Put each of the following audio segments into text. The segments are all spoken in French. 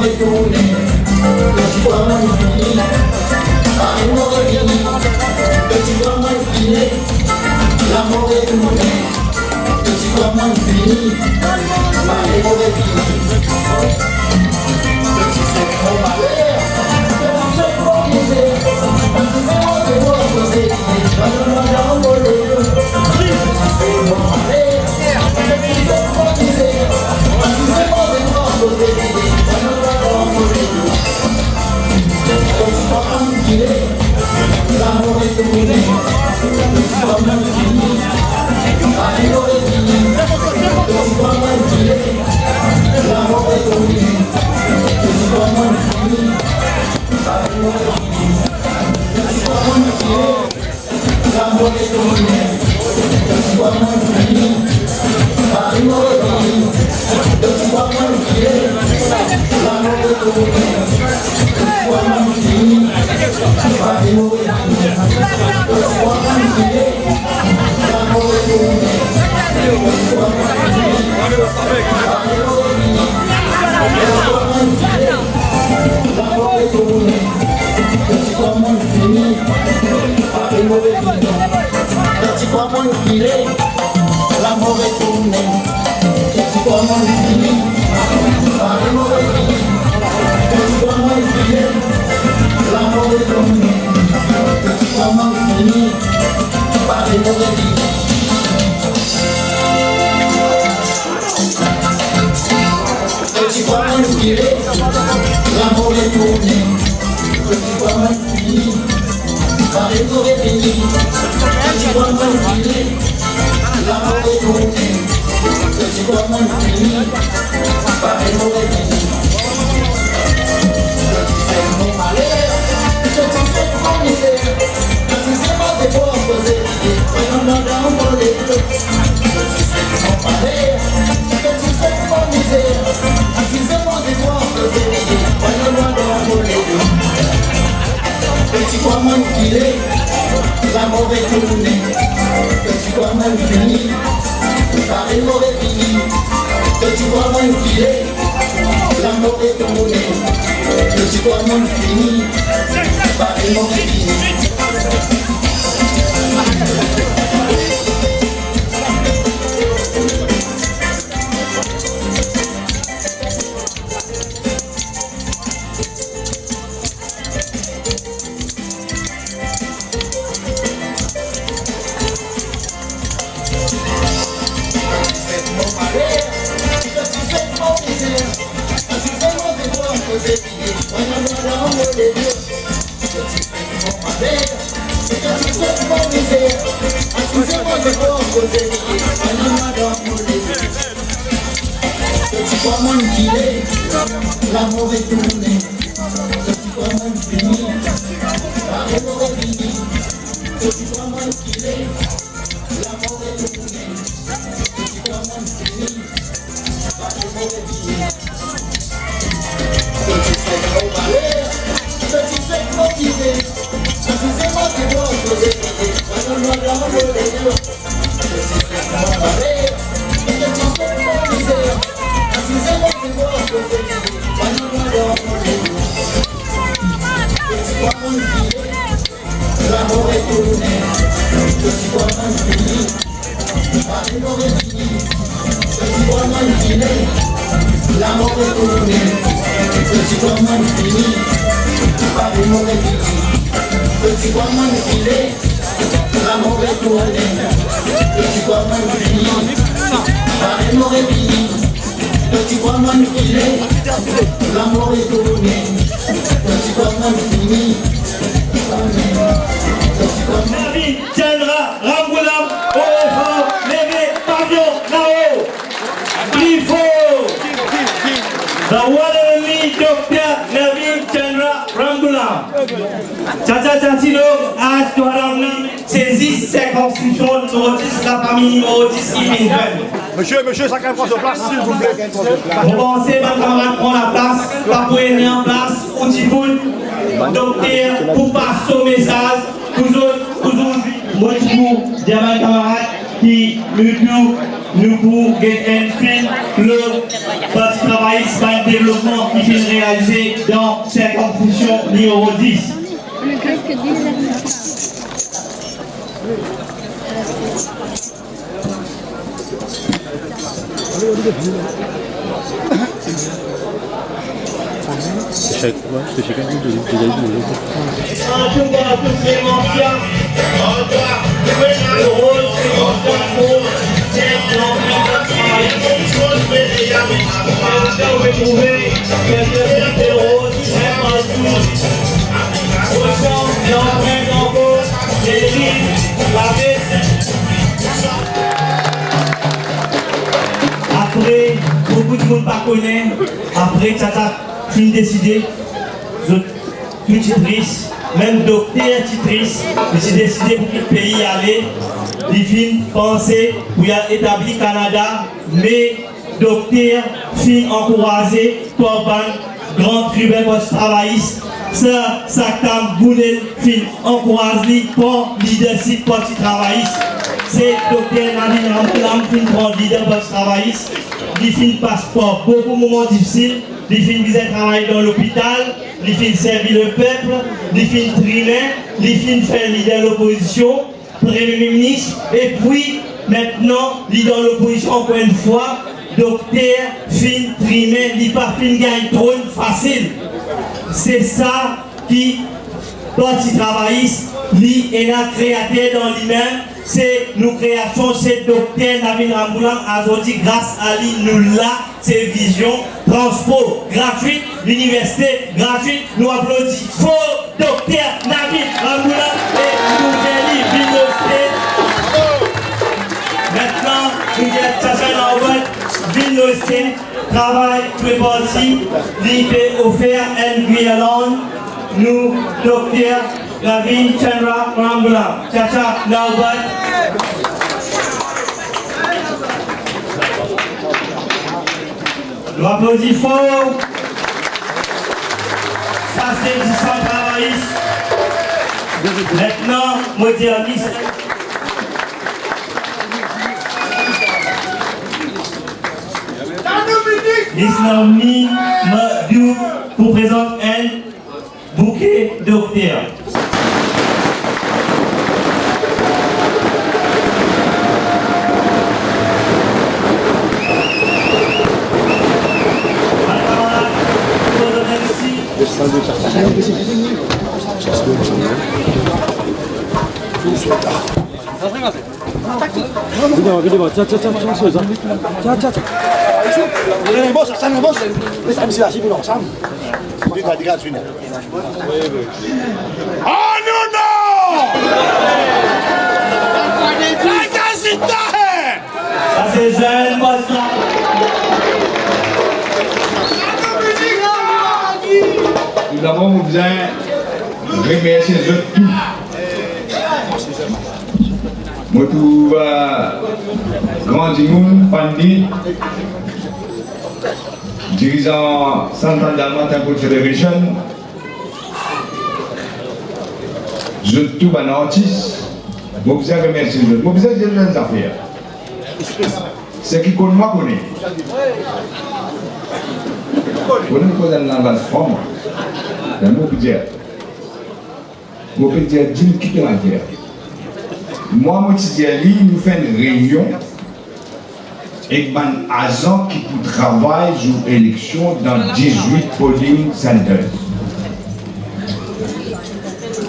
retourner, petit doigt moins fini, l'amour est fini, petit doigt moins fini, l'amour est tourné, petit doigt moins fini, l'amour est fini, petit sec au malheur, petit sec au misère, petit sec au devoir, petit sec au malheur, petit sec au malheur, petit sec au misère, petit sec au devoir, l'amour est tourné, petit doigt moins fini, l'amour est fini, petit doigt moins fini, l'amour est tourné, petit doigt moins fini, l'amour est fini, petit doigt moins fini, l'amour est tourné, petit doigt moins fini, l'amour est fini, petit doigt moins fini, l'amour est tourné, petit doigt moins fini, l'amour est l'amour est tourné, petit doigt moins fini, l'amour est fini, petit doigt moins fini, l'amour est tourné, petit doigt moins fini, l'amour est fini, petit c'est mon malheur, petit c'est mon misère, petit c'est mon devoir, petit c'est mon malheur, petit c'est mon malheur, petit c'est mon misère, petit c'est mon devoir. Petit doigt moins filé, l'amour est tourné, petit doigt moins fini, l'amour est fini, petit doigt moins filé, l'amour est tourné, petit doigt moins fini, l'amour est fini. Petit doigt moins filé, l'amour est tourné, petit doigt moins fini, l'amour est fini, petit doigt moins filé, l'amour est tourné, petit doigt moins fini, l'amour est fini. Petit sec au malheur, petit sec au misère, petit sec au devoir, petit sec au malheur, petit sec au malheur, petit sec au misère. L'amour est tourné, petit doigt moins fini, l'amour est fini, petit doigt moins fini, l'amour est tourné, petit doigt moins fini, l'amour est fini, petit doigt moins fini, l'amour est tourné, petit doigt moins fini, l'amour est fini. Petit doigt moins filé, l'amour est tourné, petit doigt moins fini, David tiendra, Ramboulam, haut et fort, levez, pavillon, là-haut, plus fort. The one and only Dr. Navin Chandra Ramboulam. Chacha Chachino, âge de Haramna, saisit circonscription numéro 10, la famille numéro 10 qui vient. Monsieur, ça prend de place, s'il vous plaît. Pour commencer, ma camarade prend la place, la poignée en place, outil poule, docteur, pour passer au message, aujourd'hui, moi je vous dis à ma camarade qui nous pour get and film le parti travail. travail, c'est un développement qui est réalisé dans circonscription numéro 10. Après, beaucoup de monde ne connaît. Après, Tata fin décidé, une titrice, même docteur titrice, j'ai décidé pour que le pays aller. Il fin penser pour établir le Canada, mais docteur fin encouragé pour un grand tribunal post-travailliste. Ça t'a boulé fin encouragé pour leadership post-travailliste. C'est docteur Nadine Rambulam fin prend leader post-travailliste. Il fin passe par beaucoup de moments difficiles. Il fin visiter travailler dans l'hôpital. Il fin servir le peuple. Il fin trimer. Il fin faire leader l'opposition. Premier ministre, et puis maintenant, il est dans l'opposition encore une fois, docteur, fin, trimé, il pas fin gagne trône facile. C'est ça qui, parti travailliste, lui est un créateur dans lui-même, c'est nos créations, c'est docteur Navin Ramboulam Azodi, grâce à lui, nous là, c'est vision, transport gratuit, l'université gratuite, nous applaudissons fort docteur Navin Ramboulam et Nouvelle Vilnosté. Maintenant, nous avons cherché l'envoi Vilnosté, travail préparti, l'idée offert en Guyane, nous, docteur Navin Chandra Ramboulam. Chacha Naoubat. Nous applaudissons fort. Ça, c'est du sang travailliste. Maintenant, moderniste. L'Islami Madou pour présenter un bouquet docteur. Nous avons besoin de remercier les autres tous. Moi, tout grand Dimoun, Pandi, dirigeant Central d'Allemagne Temple Federation, je tout un artiste, je vous remercie les autres. Je vous ai des jeunes affaires. C'est qui connaît moi connaît. Vous ne pouvez pas dans la forme. Je peux dire, Jim quitte la terre. Moi, je dis, nous faisons une réunion avec un agent qui peut travailler sur l'élection dans 18 polling centers.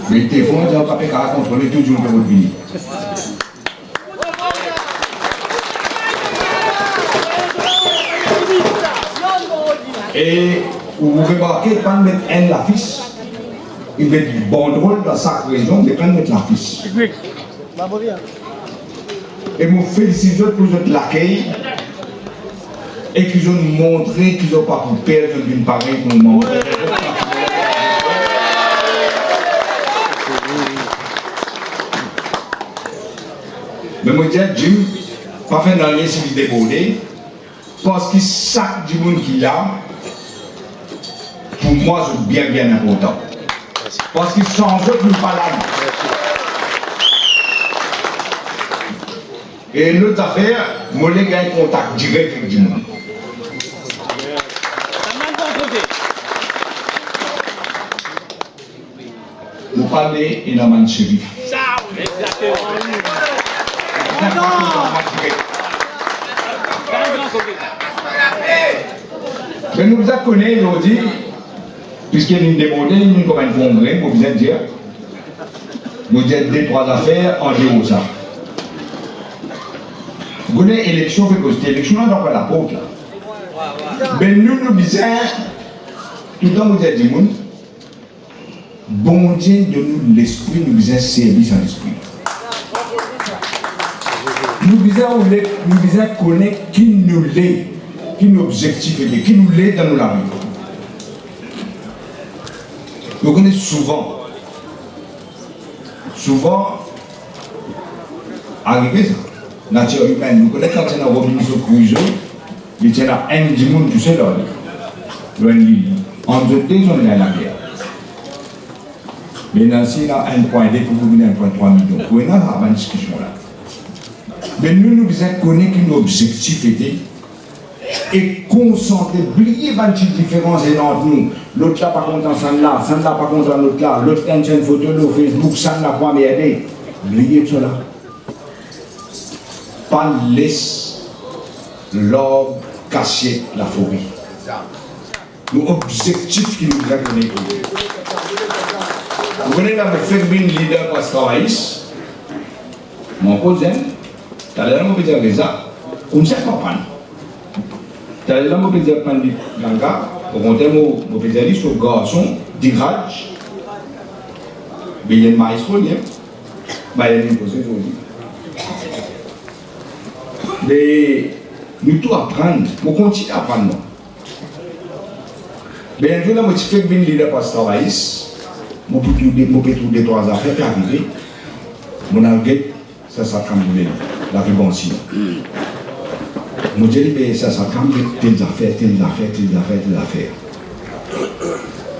Les téléphones, ils n'ont pas fait qu'à contrôler toujours le pays. Et vous remarquez, quand on met un l'affiche, il met du banderole dans chaque région, mais quand on met l'affiche. Et je félicite pour l'accueil et qu'ils ont montré qu'ils n'ont pas pu perdre d'une pareille moment. Mais moi, je dis, Jim, pas fait dans les civils débordés, parce que chaque du monde qu'il a, pour moi, c'est bien important. Parce qu'il change plus pas là. Et l'autre affaire, moi, j'ai un contact direct avec du monde. Valais et dans le shérif. Mais nous vous connaissons aujourd'hui, puisqu'il y a une démodée, nous comme un congrès, pour vous dire, vous êtes deux, trois affaires en géo ça. Vous avez une élection, vous avez une élection, on n'a pas la porte là. Mais nous disons, tout le temps vous avez dit, bon Dieu, donne-nous l'esprit, nous disons service en esprit. Nous disons connaître qui nous l'est, qui nous objectif est, qui nous l'est dans nos la vie. Nous connaissons souvent, arrivé ça, nature humaine, nous connaissons quand il y a un Robinson Crusoe, il y a un du monde tout seul là. En deux, on est à la guerre. Mais Nancy, il y a 1,2 pour vous venir 1,3 millions. Vous voyez, on a une discussion là. Mais nous devons connaître que nos objectifs étaient et concentrer, oublier les petites différences entre nous. L'autre là, pas content, ça là, pas content, l'autre là, l'autre a une photo sur Facebook, ça n'a pas m'aider. Oubliez tout cela. Pas laisse l'homme cacher la forêt. Nos objectifs qui nous ont donné. Vous connaissez la fait bien leader pastoraliste, mon cousin, tu as l'air de me dire que ça, on ne sait pas prendre. Tu as l'air de me dire prendre le gars, pour qu'on t'aime au pédalier sur le garçon, d'irage, mais il y a un maïs relié, mais il y a une posée aujourd'hui. Mais nous tout apprendre, pour continuer à apprendre. Mais un jour, là, je fais bien leader pastoraliste. Je peux trouver 3 affaires qui arrivent. Mon alguette, ça camboulé, la ribancie. Je dis, ça camboulé, telles affaires.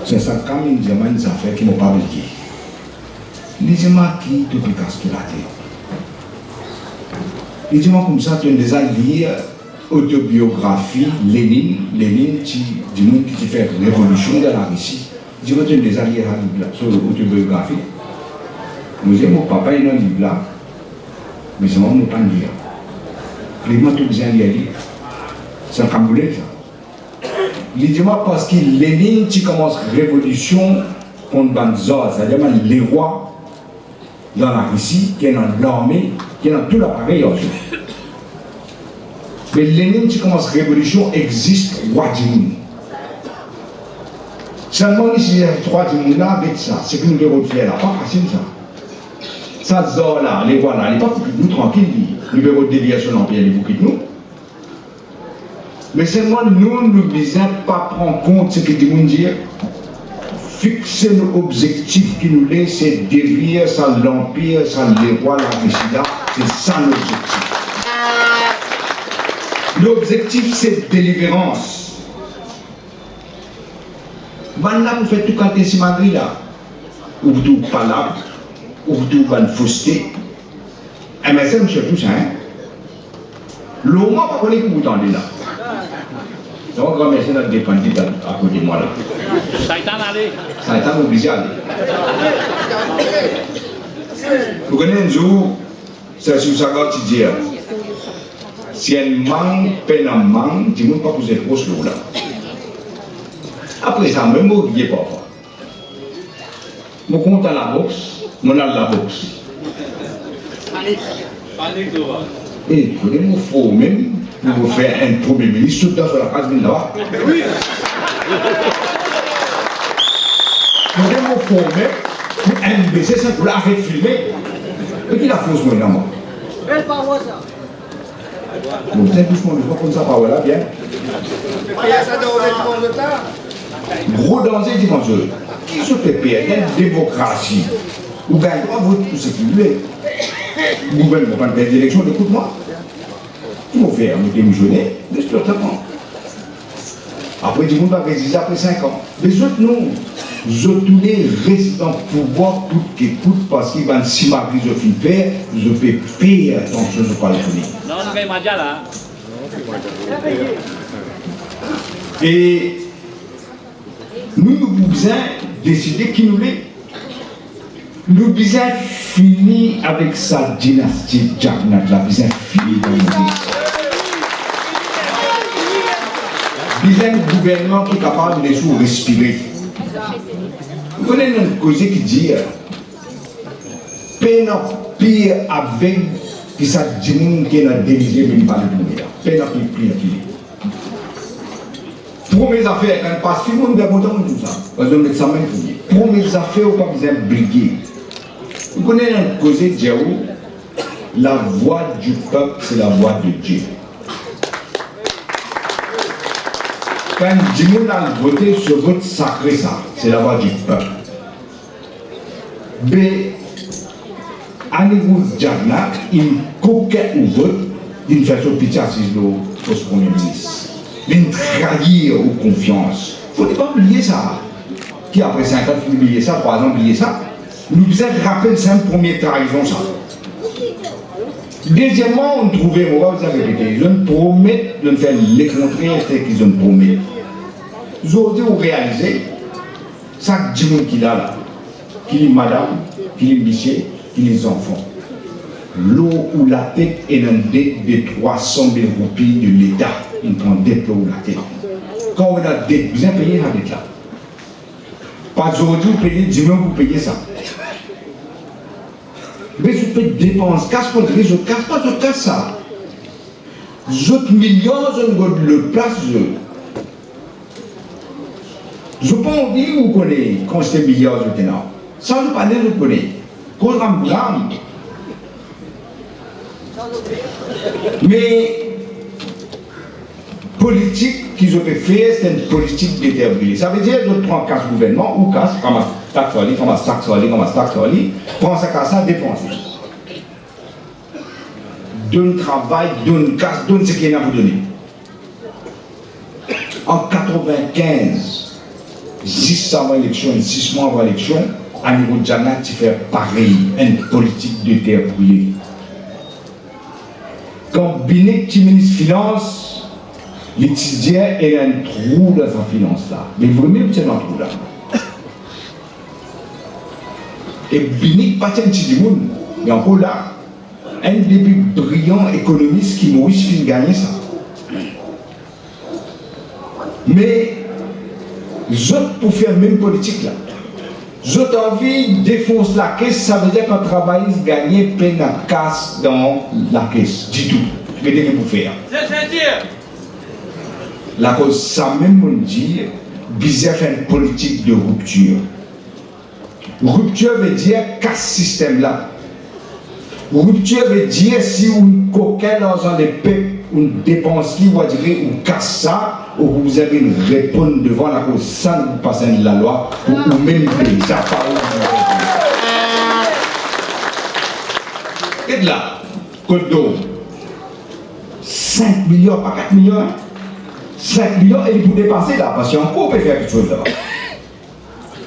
Ça camboulé, des affaires qui ne m'ont pas oublié. Dis-moi qui te casse la tête. Dis-moi comme ça, tu as déjà lu autobiographie, Lénine, du monde qui fait révolution dans la Russie. Dis-moi, tu as déjà lu sur l'autobiographie. Nous disons, mon papa est dans le livre là, mais c'est moi, je ne peux pas lire. Clément, tu as déjà lu. C'est un camboulé, ça. Dis-moi, parce que Lénine, tu commences révolution contre Banzor, c'est-à-dire les rois dans la Russie, qui est dans l'armée, qui est dans tout l'appareil aussi. Mais Lénine, tu commences révolution, existe roi du monde. Seulement, ici, il y a 3 du monde là, avec ça, c'est que nous devons faire là, pas facile ça. Ça, Zor là, les rois là, il n'est pas pour que nous tranquilles, nous devons déviation dans le pays, pour que nous. Mais seulement, nous ne devons pas prendre compte de ce que du monde dit. Fixer nos objectifs qui nous laissent, c'est dévier sans l'empire, sans les rois, la Russie, c'est ça l'objectif. L'objectif, c'est délivrance. Maintenant, vous faites tout quand c'est Madrid là. Ou tout palabre, ou tout van fausseté. Et mais c'est monsieur tout ça, hein. L'homme pas connaître que vous tendez là. Donc, grand merci notre dépendant à côté de moi là. Satan allez. Satan obligé à aller. Vous connaissez un jour, c'est sur sa quotidienne. Si elle manque, peine en manque, tu ne peux pas poser trop slow là. Après ça, même vous ne pas. Je compte à la boxe, je à la boxe. Et vous avez faux même, vous faire un problème. Il saute dans la case de là. Oui. Vous avez faux même, pour un baiser, ça pour l'arrêter de filmer. Et puis la fausse moi là-bas. Belle parole ça. Vous êtes doucement, je vois comme ça, par là, bien. Gros danger dimanche. Qui se fait payer? Quelle démocratie? Vous gagnez pas votre tout ce que vous voulez. Vous ne pouvez pas faire d'élection, écoute-moi. Tout vous faire, vous démissionnez, mais c'est totalement. Après, du monde va résister après 5 ans. Les autres, non. Les autres, tous les résidents pouvoir, tout qu'écoute, parce qu'ils vont si ma prise de faire, je peux payer attention de parler de lui. Non, on fait Madja là. Et nous pouvons décider qui nous l'est. Nous besoin finir avec sa dynastie Jacknat, la besoin finir dans l'église. Besoin un gouvernement qui est capable de laisser respirer. Vous connaissez une cause qui dit peine pire avec qui ça dit qui est dans le délire, mais pas le premier. Peine pire. Pour mes affaires, quand passe, tout le monde est content de tout ça. Parce que nous mettons ça même pour mes affaires, on n'a pas besoin de briguer. Vous connaissez un cause qui dit la voix du peuple, c'est la voix de Dieu. Quand Dieu a voté ce vote sacré, ça, c'est la voix du peuple. Mais, à niveau de Jacknat, il coquette au vote, il fait son pitié assise au Premier ministre. Il trahir aux confiance. Il ne faut pas oublier ça. Qui après 5 ans, il faut oublier ça, 3 ans, oublier ça. Nous devons rappeler c'est une première trahison, ça. Deuxièmement, on trouvait, on va vous répéter, je ne promets de faire les contraires, c'est qu'ils ont promis. Aujourd'hui, vous réalisez, chaque dimanche qu'il a là, qu'il est madame, qu'il est monsieur, qu'il est enfant. L'eau ou la tête est une dette de 300 000 roupies de l'État. Il prend dette l'eau ou la tête. Quand on a dette, vous avez payé la dette là. Pas aujourd'hui, vous payez 10 000, vous payez ça. Mais je peux dépenser, casse pas je casse pas, je casse ça. D'autres millions, je ne le place. Je peux en dire, vous connaissez, quand j'étais milliard, je tenais. Sans le parler, je connais. Quand je me mais politique qu'ils ont fait, c'est une politique déterminée. Ça veut dire que je prends casse gouvernement ou casse, comme taxe sur lui, prends sa casse à dépenser. Donne travail, donne casse, donne ce qu'il y a à vous donner. En 95, 6 ans avant l'élection, 6 mois avant l'élection, à niveau de Jacknat, tu fais pareil, une politique de terre brûlée. Quand Binet, qui ministre des Finances, l'étudiant est un trou dans sa finance là. Mais vraiment, c'est un trou là. Et Binet, pas un petit monde, mais encore là, un des plus brillants économistes qui Maurice fin gagner ça. Mais, je pour faire même politique là. J'ai envie de défoncer la caisse, ça veut dire qu'un travailliste gagne peine à casse dans la caisse, du tout. Mais qu'est-ce que vous faire? La cause, ça même on dit, bizarre faire une politique de rupture. Rupture veut dire casse système là. Rupture veut dire si on coquette dans les peuples, on dépense qui, on dirait, on casse ça, ou vous avez une réponse devant la cause sans vous passer de la loi, ou même ça par et là, Côte d'Or, 5 millions, pas 4 millions, 5 millions, et vous dépassez là, parce qu'on peut faire quelque chose là-bas.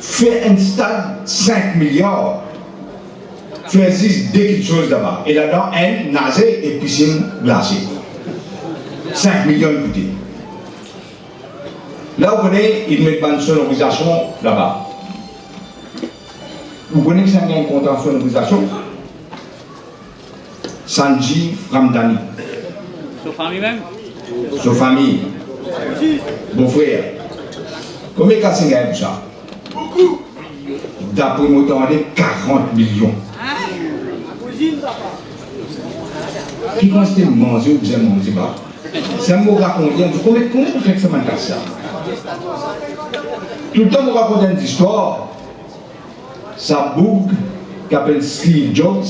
Faire un stade 5 milliards, faire 6 dès quelque chose là-bas, et là-dedans, un nager et piscine glacée. 5 millions de bouteilles. Là, vous connaissez, ils mettent une sonorisation là-bas. Vous connaissez que ça a un contrat de sonorisation? Sanji Ramdani. Sa famille même? Sa famille. Beau-frère. Combien de cas c'est gagné pour ça? Beaucoup. D'après moi, on a 40 millions. Qui constate manger ou vous aimez manger pas? C'est un mot raconté. Comment vous faites ça maintenant ça? Tout le temps, vous racontez une histoire. Ça boucle, qui s'appelle Steve Jobs.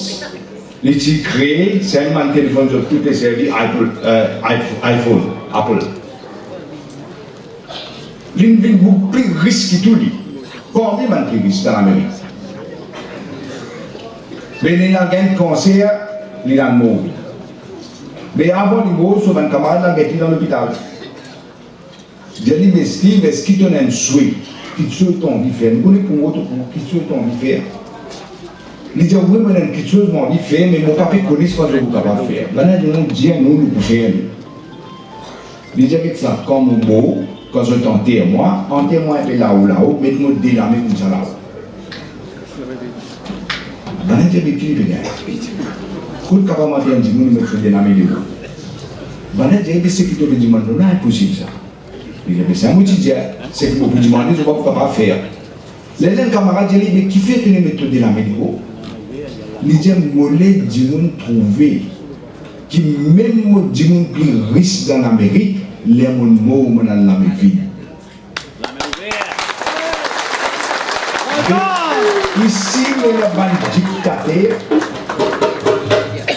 Il a créé, c'est un téléphone sur toutes les services iPhone, Apple. Il y a beaucoup plus risque que tout. Combien de plus risque dans l'Amérique? Mais il y a un cancer, il y a un mort. Mais avant, il y a un camarade qui est dans l'hôpital. J'ai dit, mais Steve, est-ce qu'il te donne un souhait? Qui souhaite ton vie faire? Nous connaissons pour autre qui souhaite ton vie faire. Il dit, oui, mais quelque chose m'a envie de faire, mais mon papa connaît ce que je suis capable de faire. Maintenant, il dit, nous, nous pouvons faire. Il dit, avec ça, comme au beau, quand je t'enterre, moi, enterre-moi un peu là-haut, mettez-moi des lames comme ça là-haut. Banane j'ai vécu les gars. Quand le capable de dire nous mettre des names de vous. Banane j'ai des sécurités de demander non impossible ça. Il a c'est un outil c'est que vous demandez je vois pas faire. Les jeunes camarades j'ai dit mais qui fait que les mettre des names de vous? Les gens mollet du monde trouver qui même du monde plus riche dans l'Amérique les mots dans l'Amérique. Ici, il y a un dictateur,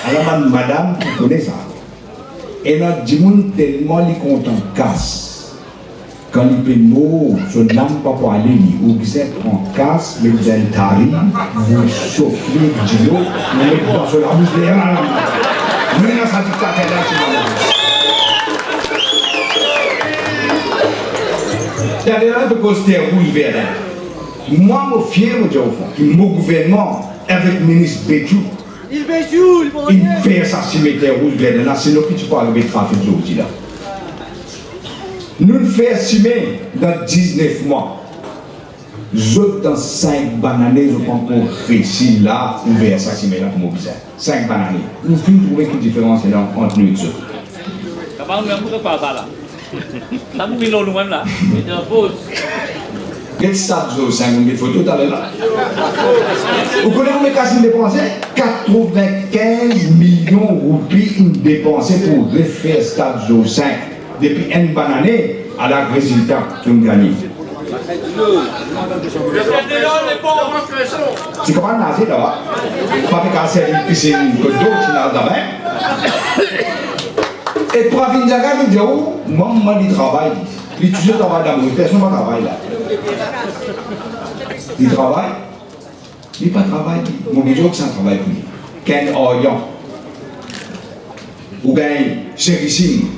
alors madame qui connaît ça. Et là, du monde tellement les comptes en casse. Quand il peut mot, son âme pas pour aller, ou vous êtes en casse, mais vous êtes tarif, vous chauffez du lot, vous mettez dans son bouche de l'air. Nous, dans sa dictateur là, c'est il y a des posters rouges verts. Moi, je suis fier de que mon gouvernement, avec le ministre Béchou, il fait ça cimetière rouge vert. Là, c'est là que tu peux arriver à trafic aujourd'hui. Nous le faisons estimer dans 19 mois. Je dans 5 bananes, je pense qu'on réussit là, ouvert ça cimetière pour mon bizarre. 5 bananes. Nous pouvons trouver une différence entre nous et eux. Comment nous pas là? Ça vous nous même là. Quel stade de 5 000 photos tout à l'heure là? Vous connaissez combien de dépensé? 95 millions de roupies dépensés pour refaire stade de 5 depuis une bonne année à la résultat que nous gagnons. C'est comment nager là-bas? Pas de casser une piscine que d'autres n'ont jamais. Et pour venir à la vidéo, moi, je travaille. Il toujours travaille dans mon personne ne travaille là. Il travaille. Il pas travail. Mon vidéo c'est un travail pour lui. Ken Orient. Ou bien Chérissime.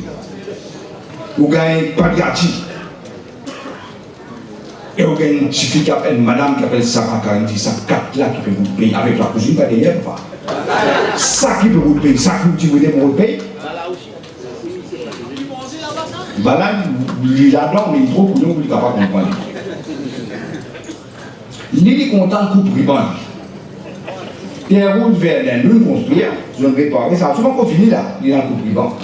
Ou bien Padiati. Et ou bien une fille qui appelle madame qui appelle Sarah Karanti, ça 4 là qui peut vous payer avec la cousine, pas d'ailleurs pas. Ça qui peut vous payer, ça qui vous paye pour vous payer. Voilà, il adore, mais il est trop couillon pour ne pas comprendre. Il est content de couper ruban. Terre route vers nous construire, je ne vais pas. Ça a souvent fini là, il y a un coupe ruban.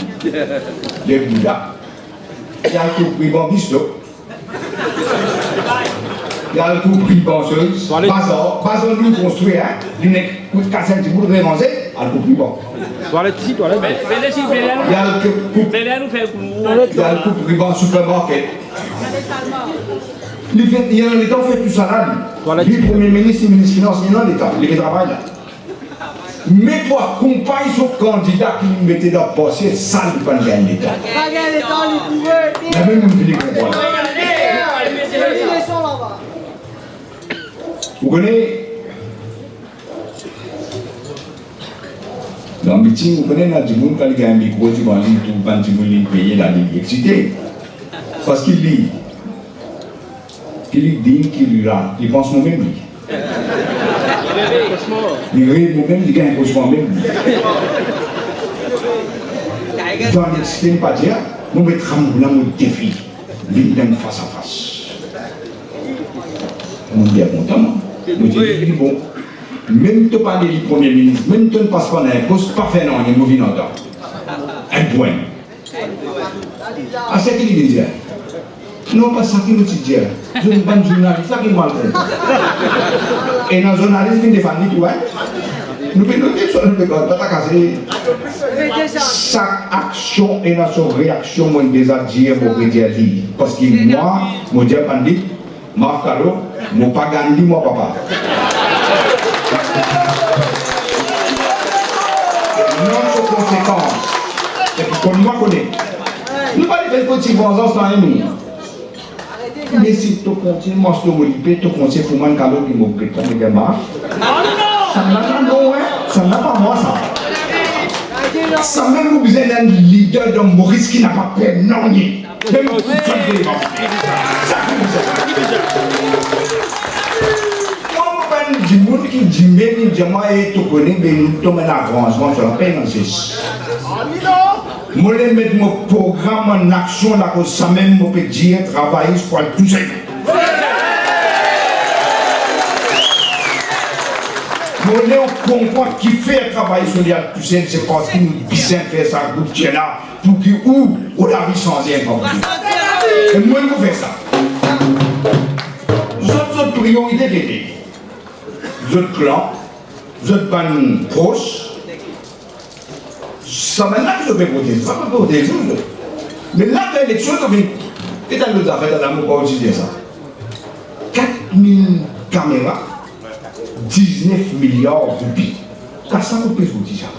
Les Bouddha. Il y a un coupe ruban bisto. Il y a un coupe ruban sur Bazar nous construire, il n'est que 4 cm pour rémanger, à coupe ruban. Toilette ici, toilette. Il y a le coupe ruban supermarket. Il y a l'État fait tout ça là. Le Premier ministre, le ministre des Finances, il y a l'État, il travaille là. Mais pour accompagner son candidat qui nous mettait dans le passé, ça ne peut pas gagner l'État. Il y a même une ville qui comprend. Vous connaissez dans le meeting, vous connaissez dans le monde, quand il y a un micro, tu vas lire tout, quand tu veux payer la ligne, excité. Parce qu'il lit. Il dit qu'il a, il pense moi-même lui. Il rêve moi-même, il gagne pour moi-même. Dans l'excité, pas dire, nous mettrons un défi, vivre face à face. Nous sommes contents. Nous disons, bon, même tu parles du Premier ministre, même tu ne passes pas dans un poste, pas fait non, il est mauvais dans le temps. Un point. À ce qu'il dit, non, pas ça qui nous dit. Je ne suis pas un journaliste, ça qui m'a fait. Et dans le journaliste, il défend tout, hein. Nous pouvons noter sur le décor, pas casser. Chaque action et dans son réaction, moi, déjà dire, moi, je dire. Parce que moi, je dis, bandit, ma frère, je ne pas gagner, moi, papa. Notre conséquence, c'est que comme moi, je connais. Nous ne pouvons pas faire une petite vengeance dans les nous. Mais si tu continues, moi, je te molipé, tu continues, pour moi, un cadeau qui m'a pris, comme il y a marre. Ça n'a pas non, ça n'a pas moi, ça. Ça même vous êtes un leader de Maurice qui n'a pas peur, non, ni. Même vous êtes ça. Du monde qui dit même dit moi et tu connais mais nous tombe en avancement sur la peine c'est moi les mettre mon programme en action là que ça même me peut dire travailler pour tout ça on comprend qui fait un travail sur les Toussaint, c'est parce qu'il nous bien fait ça, groupe qui est là, pour que où la vie change un peu. Et moi, je fais ça. Votre priorité d'été, votre clan, votre ban proche, ça maintenant que je vais voter, je ne vais pas voter. Mais là, l'élection, et dans nos affaires, dans mon pas dire ça. 4000 caméras, 19 milliards de billes. Qu'est-ce que vous pouvez dire ça?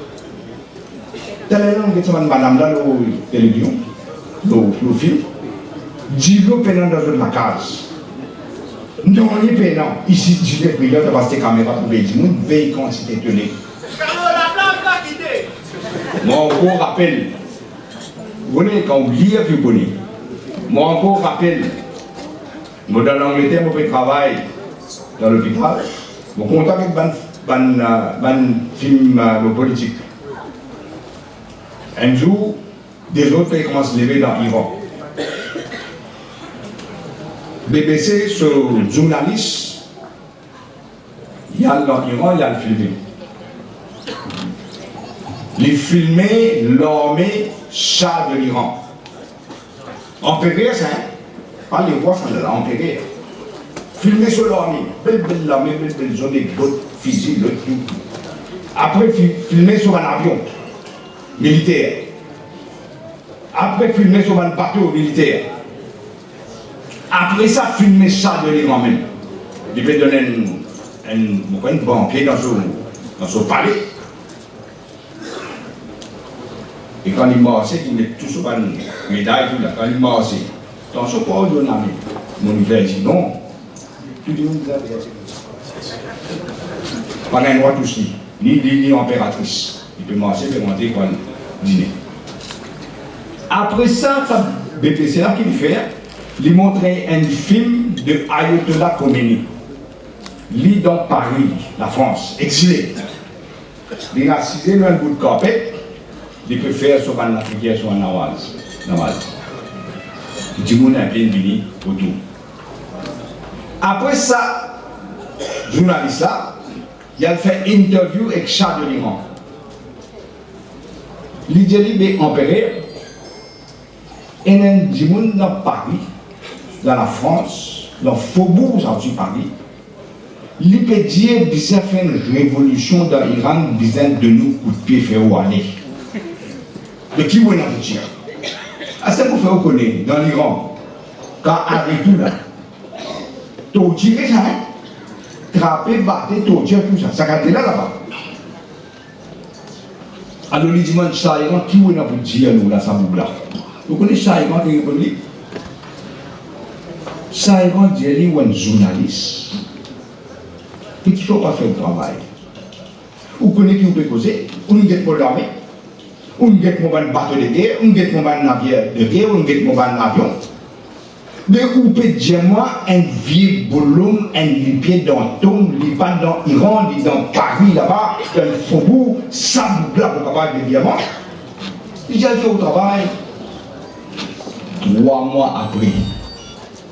Dans la langue de madame là, la télévision, le film, dis-le pendant dans la case. Non, il est payant. Ici, 19 milliards de passer caméra pour les gens, veille quand c'était tenu. Moi encore rappelle, vous voyez, quand vous lisez, vous connaissez. Moi encore rappelle, moi dans l'Angleterre, je fais travail dans l'hôpital, je contact avec un film politique. Un jour, des autres pays commencent à se lever dans l'Iran. BBC, ce journaliste, il y a dans l'Iran, il y a le filmé. Il filmait l'armée Shah de l'Iran. Empéré, ça, hein? Pas les voix, ça, là, empéré. Filmé sur l'armée. Belle l'armée, belle zone, d'autres fusils, le tout. Après, filmé sur un avion militaire. Après, filmé sur un bateau militaire. Après ça, filmé Shah de l'Iran même. Il peut donner un banquet dans son palais. Et quand il marchait, il met tout sur une médaille, tout là. Quand il marchait, dans ce corps de l'ami, mon hiver dit non. Tout le monde dit pas un roi tout ci, ni impératrice. Il peut marcher, il peut monter pour dîner. Après ça, BPC là qu'il fait, il montrait un film de Ayatollah Khomeini. Il dans Paris, la France, exilé. Il a assisté dans un bout de carpet. Il peut faire sur un africain, sur un nawaz. Il dit, il a plein de autour. Après ça, journaliste là, il a fait une interview avec Shah de l'Iran. Il dit, il est empereur. Et il a dit, dans Paris, dans la France, dans le faubourg de Paris, il peut dire qu'il a fait une révolution dans l'Iran, il a de nous coup de pied faire où aller. De qui vous avez dit? À ce que vous faites connaître dans l'Iran, quand avec tout là, torturer ça, trapper, battre, torturer tout ça, ça garde là-bas. Alors, les dimanches, ça, qui vous avez dit à nous là, ça vous là? Vous connaissez ça, il y a un livre. Ça, il y a un journaliste qui ne faut pas faire le travail. Vous connaissez qui vous pouvez causer? Vous ne êtes pas l'armée. On get mon bateau de guerre, on get mon navire de guerre, on get mon avion. Mais on peut dire moi un vieux boulot, un pied dans tombe, il va dans l'Iran, il dans Paris là-bas, dans le faubourg, ça vous là pour capable de diamants. Il a fait au travail. 3 mois après,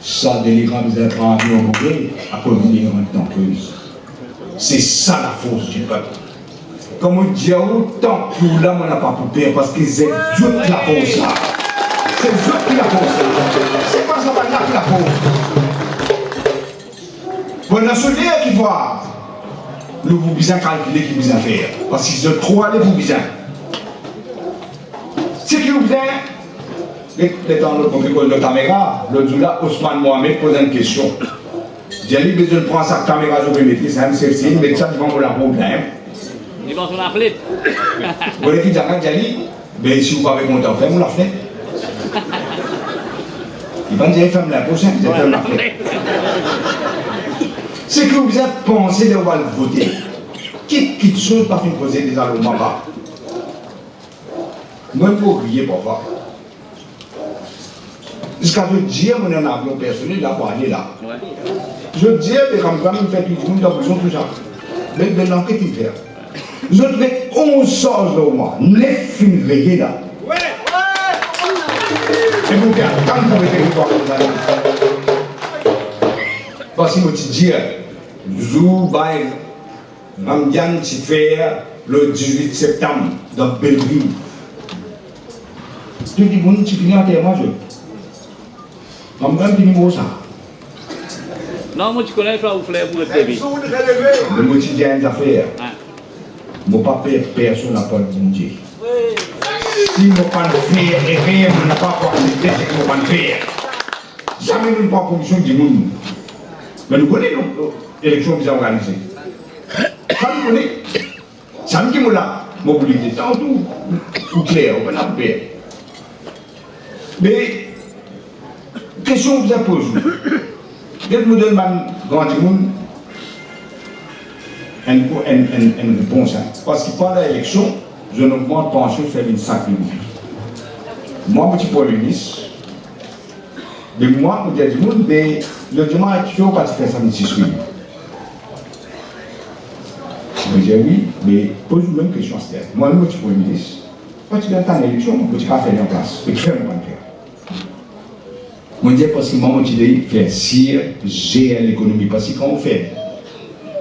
ça de l'Iran, vous avez pas avion pour à cause de l'Iran tankeuse. C'est ça la force du peuple. Comme on dit, autant que là, on n'a pas pu perdre parce que c'est Dieu qui la force là. C'est Dieu qui la force. C'est pas ça qui la force. Pendant ce lien qui voit, nous vous besoin calculer qui vous a faire. Parce que c'est trop aller vous besoin. Ce qui vous besoin, dans le caméra, le jour là, Ousmane Mohamed pose une question. J'ai besoin de prendre sa caméra, je vais mettre ça, mais ça devant la problème. Il va sur la flip. Vous voyez qui dit, mais si vous n'avez pas content, faites-vous la fenêtre. Il va dire, femme la prochaine, vous faites la fenêtre. C'est que vous avez pensé de voter. Qui chose pas fait poser des allouments là. Moi, je peux crier pour voir. Jusqu'à je dire, mon avion personnel, là, pour aller là. Je dis, mais comme ça, je fais tout le monde dans besoin de tout ça. Mais l'enquête, il fait. Je vais 11 sorts de moi, 9 films réglés là. Ouais! Et vous regardez, quand vous mettez une fois comme ça, parce que je dis, Ramdian s'y fait le 18 septembre dans Belleville. Tout le monde qui finit en terre, moi je. Ramdian finit pour ça. Non, moi tu connais pas où fleur pour le bébé. Le mot qui dit une affaire. Ah. Je ne pas perdre personne à part Dieu. Si je ne peux pas faire et rien ne pas accepter ce que je ne peux pas faire. Jamais nous ne pas condition du monde. Mais nous connaissons l'élection que vous avez organisée. Ça nous connaît. Ça nous dit là, mobilité, tant tout clair, on va la faire. Mais, question que vous avez posée. Dès que nous donnons grand monde une réponse. Parce que pendant l'élection, je ne vois pas pension faire une sacrée roupies. Moi, je suis Premier ministre. Mais moi, je dis monde, mais le dimanche, tu ne peux pas faire ça, mais c'est sûr. Je dis oui, mais pose-moi une question. Moi, je suis Premier ministre. Quand tu viens à l'élection, je ne peux pas faire en place. Mais tu fais mon faire. Je dis parce que moi, je dis faire gérer l'économie. Parce que quand on fait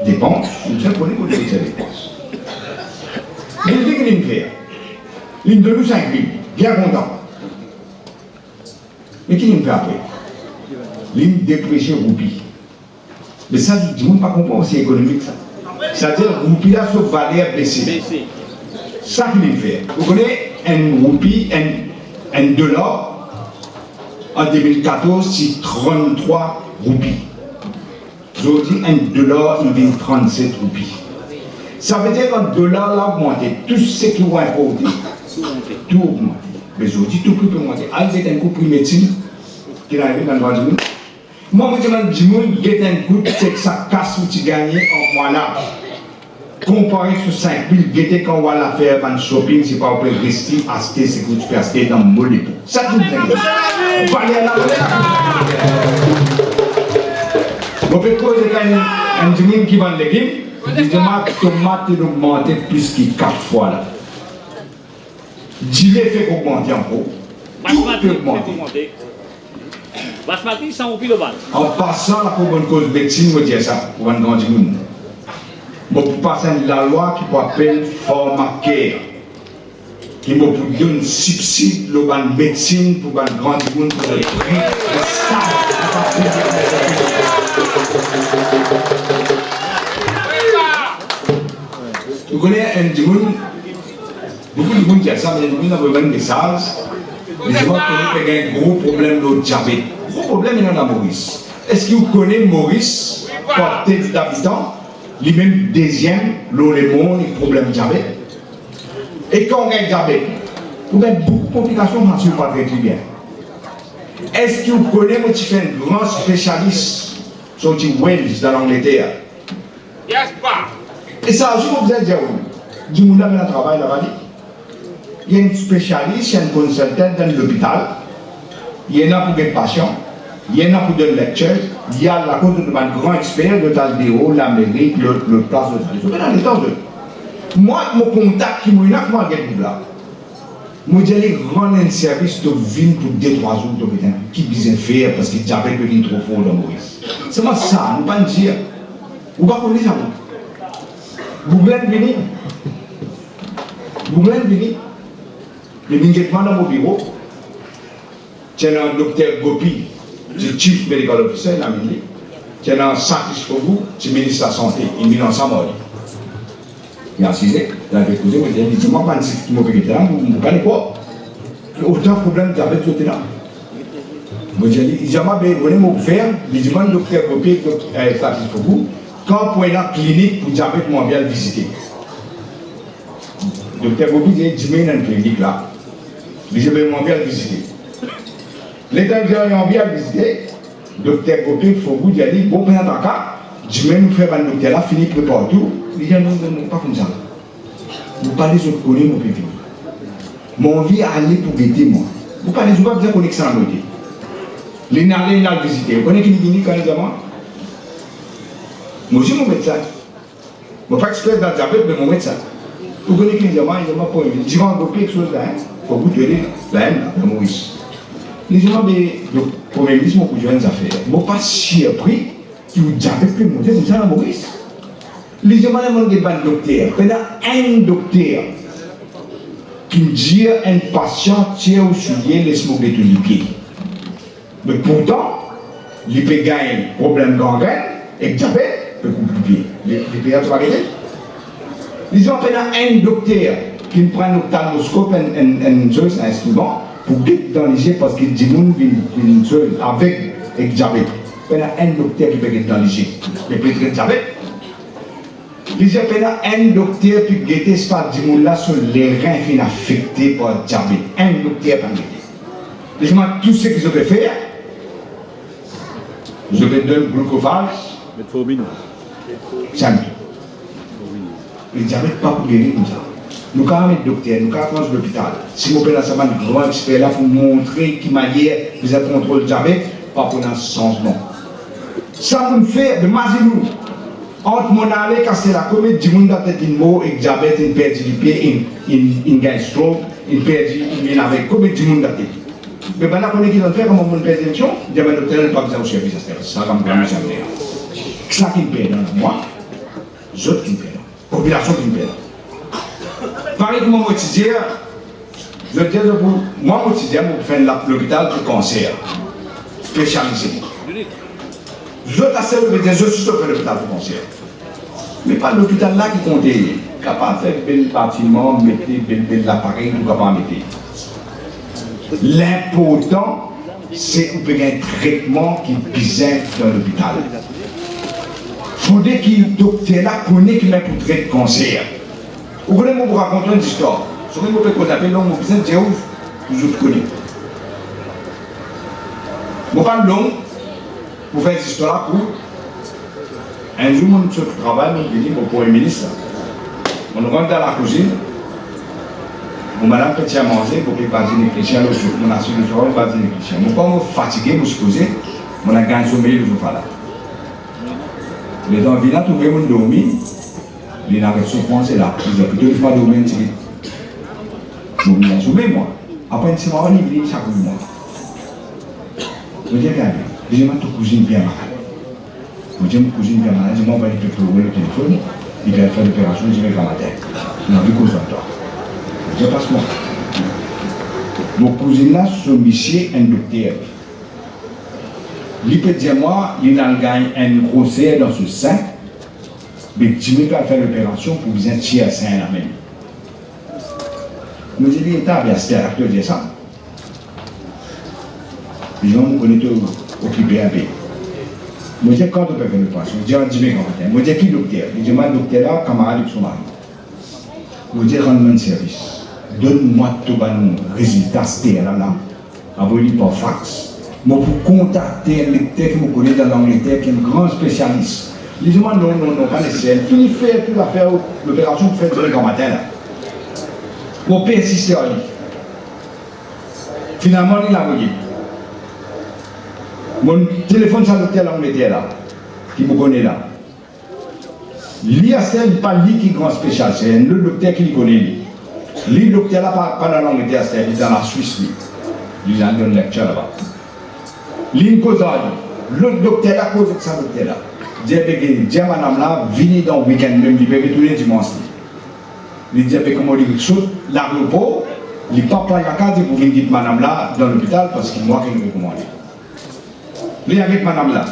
dépenses, je ne sais pas comment faire des dépenses. Mais il dit qu'il me fait. Il donne nous 5 000, bien content. Mais qui me fait après? Il me déprécie roupie. Mais ça, je ne peux pas comprendre, c'est économique ça. C'est-à-dire, roupie là, sur valeur baissée. Ça qu'il me fait. Vous connaissez un roupie, un dollar, en 2014, c'est 33 roupies. Aujourd'hui, un dollar, il vient 37 roupies. Ça veut dire qu'un dollar a augmenté. Tout ce qui va importer, tout augmenté. Mais aujourd'hui, tout prix peut augmenter. Avec un coût de médecine qui arrive dans le droit du monde. Moi, je me dis, il y a un coût, c'est que ça casse ou tu gagnes en mois là. Comparé sur 5 000, guetter quand on va la faire dans le shopping, c'est pas on peut rester, acheter ce que tu peux acheter dans le mollet. Ça tout le monde. On va aller à la on peut poser un dîner qui vend des légumes, les tomates augmentent plus que 4 fois là. Dieu fait augmenter encore. Tout peut augmenter. Basmati, ça on pile au bas. En passant pour bonne cause médecine, je dis ça, pour un grand dîner. Bon, pour passer la loi qui s'appelle Pharmacare, qui me donne un subside de la médecine pour un grand dîner pour le prix de ça. Vous connaissez un dîner, beaucoup de gens disent ça, mais il y a un message. Les gens connaissent qu'il y a un gros problème de diabète. Gros problème, il y en a Maurice. Est-ce que vous connaissez Maurice, portée d'habitants, lui-même deuxième, l'eau, les mondes, les problèmes de diabète? Et quand on a un diabète, vous avez beaucoup de complications, mais pas très bien. Est-ce que vous connaissez, moi, tu fais un grand spécialiste sur le Wells dans l'Angleterre? Et ça, je vous ai dit, du monde a un travail là-bas. Il y a un spécialiste, il y a un consultant dans l'hôpital, il y en a pour des patients, il y en a pour des lectures, il y a la cause de un grand expert de Taldéo, l'Amérique, le place de Taldéo. Moi, mon contact qui m'a moi, là. Moi, j'ai rendre un service de ville pour 2-3 jours de temps. Qui besoin faire parce que le diabète est trop fort dans Maurice. C'est moi ça, nous ne pas dire. Vous ne connaissez pas ça. Vous voulez venir? Vous voulez venir? Le ministre dans mon bureau, c'est un docteur Gopi, c'est chief medical officer, la ministre. C'est un sacrifice pour vous, c'est le ministre de la Santé, il est ensemble. Il a assisé, il a déposé, il a dit, moi, pas ce qui m'a fait là, vous ne parlez pas. Autant de problèmes diabète tout là. Moi, j'ai dit, il m'a dit, venez me faire, il dit, moi, le docteur Gopi, sacrifice pour vous, quand vous pouvez aller clinique pour diabète, moi, bien le visiter. Le docteur Gopi dit, dis-moi dans une clinique là. Je vais m'envoyer à le visiter. L'État j'ai envie à le visiter. Docteur Gopi, il faut vous dire, bon, pendant ta cas, je vais nous faire un docteur là, fini peu partout. Il dit, non, pas comme ça. Vous parlez de ce connaître mon pays. Mon envie à aller pour guetter moi. Vous parlez, je ne vais pas vous dire qu'on est excellent côté. Les Narlés, il a visité. Vous connaissez qui est quand il est moi? Moi aussi, mon médecin. Je ne suis pas expert dans le diabète, mais mon médecin. Vous connaissez qui est moi? Il m'a pas envie. Je vais en Gopi quelque chose là. Pour vous donner la haine de Maurice. Les gens de Premier ministre m'ont joué des affaires. Je ne pas surpris que vous avez pu monter comme ça à Maurice. Les gens qui sont un docteur, un docteur qui dit à un patient, tiens au soulier, laisse-moi mettre les pieds. Mais pourtant, il peut gagner problème gangrène et diabète, peut couper les pieds. Les pieds sont arrêtés. Les gens un docteur qui prend un ophtalmoscope, un instrument, pour guetter dans les yeux parce qu'il dit une chose avec diabète. Il y a un docteur qui peut guetter dans les yeux. Il peut être diabète. Il y a un docteur qui guette ce pas du monde là sur les reins qui sont affectés par le diabète. Un docteur qui guette. Les gens, tout ce qu'ils peuvent faire, je vais donner le glucophage. Jamais. Le diabète pas pour guérir comme ça. Nous avons un docteur, nous avons un l'hôpital. Si vous avez un grand expert là pour montrer qui manière vous êtes contrôle le diabète, pas pour un changement. Ça vous fait de Mazilou. Entre mon allée, quand c'est la comédie, du monde a tête une mot, et diabète, il perd du pied, il gagne stroke, il perd il avec comédie du monde a tête. Mais maintenant, on est qui doit faire comme on perd l'élection, il y a un docteur, il pas besoin de service à ça, comme ça, c'est ça qui me perd dans moi, les autres qui me perdent, la population qui me perd. Pareil que mon quotidien, je veux dire, moi, mon quotidien, je fais l'hôpital pour cancer, spécialisé. Je suis sur l'hôpital pour cancer. Mais pas l'hôpital là qui compte. Capable de faire un bâtiment, mettre l'appareil, tout capable de mettre. L'important, c'est qu'on peut un traitement qui bizarre dans l'hôpital. Il faudrait que le docteur là connaisse qu'il pour traiter le cancer. Vous voulez vous raconter une histoire. Si vous voulez qu'on appelle l'homme, vous êtes où vous connaissez. Vous parlez de l'homme. Vous faites cette histoire pour un jour, on se travaille, on dit au Premier ministre. On rentre dans la cuisine, on madame peut à manger pour préparer les chrétiens, on a su le soir, on va dire les chrétiens. Moi, quand on est fatigué, on se pose, on a gagné sommeil le jour là. Les gens viennent trouver mon dormir, ils n'ont pas souffrance, c'est là. Ils ont plutôt pas dormir un petit peu. Je viens sommeil, moi. Après, un petit moment, il vient chaque mois. Je dis, regardez. Je m'a cousine bien malade. Je ma cousine bien malade, je m'envoie le téléphone, il va faire l'opération, je vais faire la tête. Je n'ai vu qu'au toi. Je passe moi. Mon cousin là, son monsieur, un docteur. Il peut dire moi, il a gagné un grosseur dans ce sein, mais tu ne peux pas faire l'opération pour vous tirer un sein à la main. Nous disons, l'État bien, c'est l'acteur de ça. Les gens me connaissent occupé un peu. Je dis quand on peut faire l'opération, je dis un dîner quand matin. Je dis qui docteur? Je dis le docteur là, camarade de son mari. Je dis rends-moi un service. Donne-moi tout le résultat stérile là, envoyez par fax. Je pour contacter un lecteur qui me connaît dans l'Angleterre, qui est un grand spécialiste. Je dis non, pas nécessaire. Fini faire toute l'affaire, l'opération pour faire dîner quand matin là. Pour persister à lui. Finalement, il a envoyé. Mon téléphone ça l'hôtel l'Angleterre là, qui me connaît là. L'IACL, pas lui qui est grand spécial, c'est le docteur qui le connaît. Le docteur là, pas dans l'Angleterre, il est dans la Suisse. Il a donné une lecture là-bas. Il cause le docteur là, cause de ça, docteur là. Dis à madame là, venez dans le week-end, même, il peut retourner dimanche. Il dit, comment il saute l'aéroport, il ne peut pas la carte pour venir dire madame là dans l'hôpital parce que moi qui me recommande. Il est avec madame là.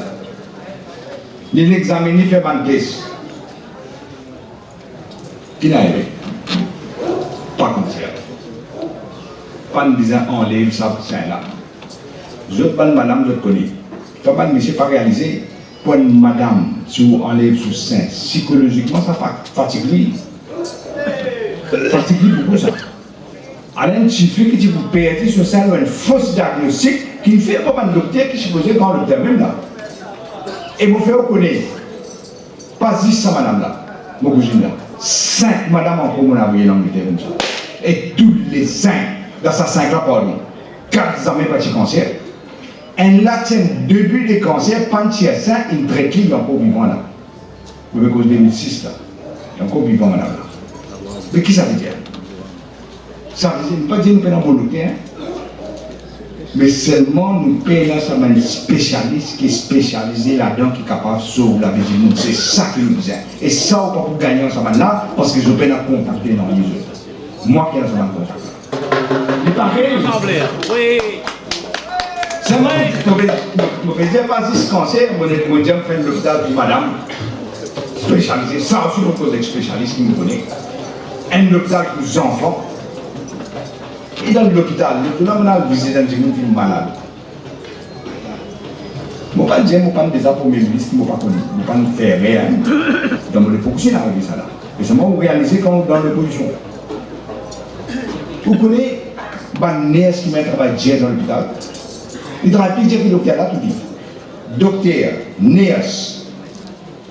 Il l'examine, il fait une pièce. Qui n'a arrivé? Pas comme ça. Pas en disant enlève ça, c'est là. Je ne sais pas madame, je connais. Quand pas monsieur pas réalisé, pour une madame, si vous enlève sous sein, psychologiquement, ça fatigue lui. Fatigue lui beaucoup ça. Alors, il suffit que vous perdez sur ça un fausse diagnostic qui ne fait pas un docteur qui supposé quand le docteur même là. Et vous faites reconnaître. Pas 10 ça, madame là. Mon cousine là. 5 madame encore mon envoyé l'Angleterre comme ça. Et tous les 5, dans sa 5 là, pardon. 4 années pas de cancer. Un là, c'est début des cancers, pas de 5, il traite il est encore vivant là. Vous pouvez cause 2006 là. Il est encore vivant, madame là. Mais qui ça veut dire? Ça veut dire, pas dire que nous sommes volontaires. Mais seulement nous payons un spécialiste qui est spécialisé là-dedans, qui est capable de sauver la vie du monde. C'est ça que nous faisons. Et ça, on ne peut pas pour gagner ensemble là, parce que je peux pas contacter dans les yeux. Moi qui ai ensemble contact. Il paraît. Oui. C'est vrai. Je peux dire, pas si cancer, moi je fais l'hôpital pour madame. Spécialisé. Ça aussi, on pose des spécialistes qui me connaissent. Un hôpital pour les enfants. Et dans l'hôpital, on a visité un gens qui sont malades. Je ne vais pas dire que je ne vais pas déjà pour mes listes, je ne vais pas faire rien. Donc, je vais fonctionner avec ça là. Et c'est moi qui réaliser quand dans les positions. Vous connaissez les nurses qui mettent travail dans l'hôpital. Ils travaillent plus que le docteur là, tout dit. Docteur, nurse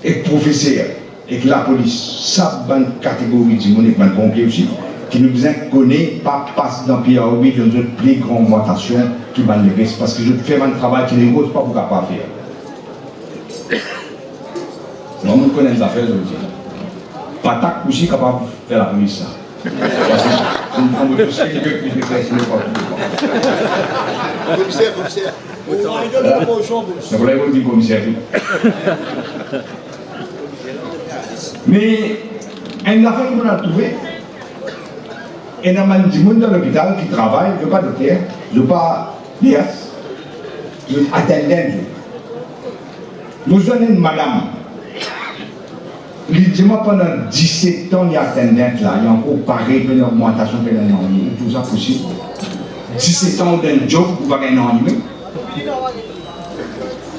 et professeur et que la police, ça, c'est une catégorie de monde et de pompiers aussi. Qui nous connaît pas passe dans Pierre Obi dans une plus grande augmentation qui va le reste parce que je fais un travail qui ne rose pas pour capable faire. Moi, je connais les affaires aujourd'hui. Pas tac aussi capable de faire la police ça. Parce que on me touche quelqu'un qui ne fait pas. Commissaire. C'est pour vous dire commissaire. Mais une affaire qu'on a trouvée. Et il y a des gens dans l'hôpital qui travaillent, je ne suis pas docteur, je ne suis pas nurse, je suis attendant. Nous avons une madame, il dit pendant 17 ans, il y a attendante là, il y a encore pareil, une augmentation de l'année, tout ça possible. 17 ans d'un job, vous avez un an.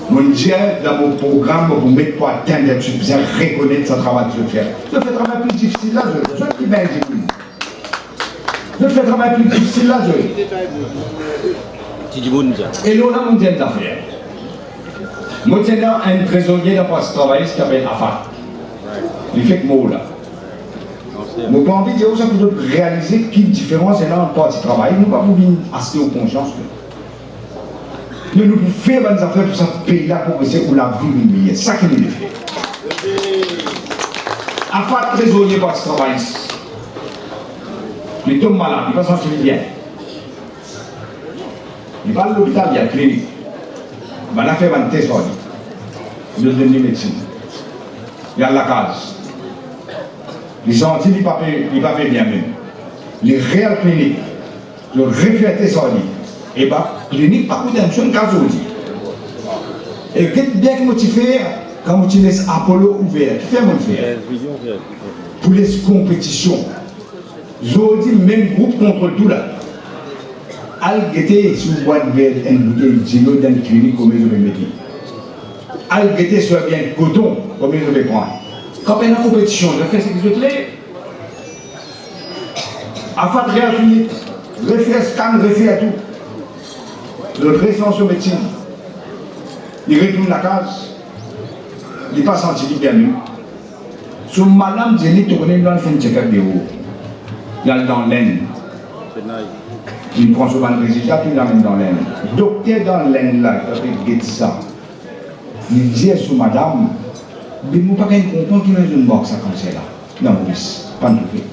Mon Dieu, dans mon programme, vous mettez pour atteindre, je vais reconnaître ce travail que je fais. Je fais un travail plus difficile là, je suis bien difficile. Je fais un travail plus difficile là, je. Et nous, on a mon thème d'affaires. Moi, j'ai un trésorier dans le travail qui s'appelle Afat. Il fait que moi là. Je n'ai pas envie de dire ça pour réaliser quelle différence est là en partie travail. Nous ne pouvons pas acheter aux consciences. Nous pouvons faire des affaires pour ce pays-là pour essayer pour la vie meilleure. C'est ça que nous devons faire. Afat, trésorier dans ce travail. Il tombe malade, il va s'en sortir bien. Il va à l'hôpital, il y a une clinique. Il va faire un test, il va devenir médecin. Il y a la case. Les gentils, il ne va pas bien même. Les réelles cliniques, le refait test, et bien, la clinique, par contre, c'est une case aussi. Et bien que tu fais, quand tu laisses Apollo ouvert, tu fais mon faire. Pour les compétitions. Aujourd'hui, même groupe contre tout là. Al guetter sur le bois de verre, un bouteille de gino dans une clinique comme ils ont mis. Al guetter sur bien coton comme ils ont prendre. Quand il y a une compétition, je fais ce que je te l'ai. Afin de réagir, refaire scan, refaire tout. Le récent sur médecine. Il retourne la case. Il n'est pas senti bien mieux. Sur madame Zélie, tu connais dans le fin de check-up de haut. Il y a dans l'aine. Il prend souvent le résultat, puis il l'amène dans l'aine. Docteur dans l'aine là, il dit ça. Il dit sur madame, mais je ne pas comprendre qu'il y a une boxe comme ça là. Non, oui, pas de tout.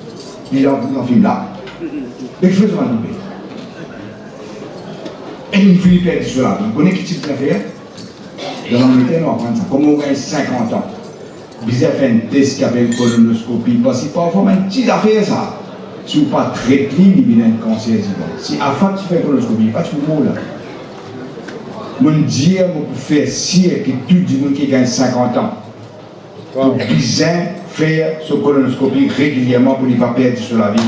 Il a un film là. Et il fait souvent tout. Et il finit par dire cela. Vous connaissez qui type d'affaire? Dans l'Angleterre, on apprend ça. Comme on gagne 50 ans. Ils ont fait un test qui avait une colonoscopie. Parce que parfois, une petite affaire ça. Si vous ne pas traiter, il y a un cancer. Si avant tu fais une colonoscopie, il n'y a pas de mot là. Mon Dieu, vous pouvez faire si que tout le monde qui gagne 50 ans. Pour bien faire ce colonoscopie régulièrement pour ne pas perdre sur la vie.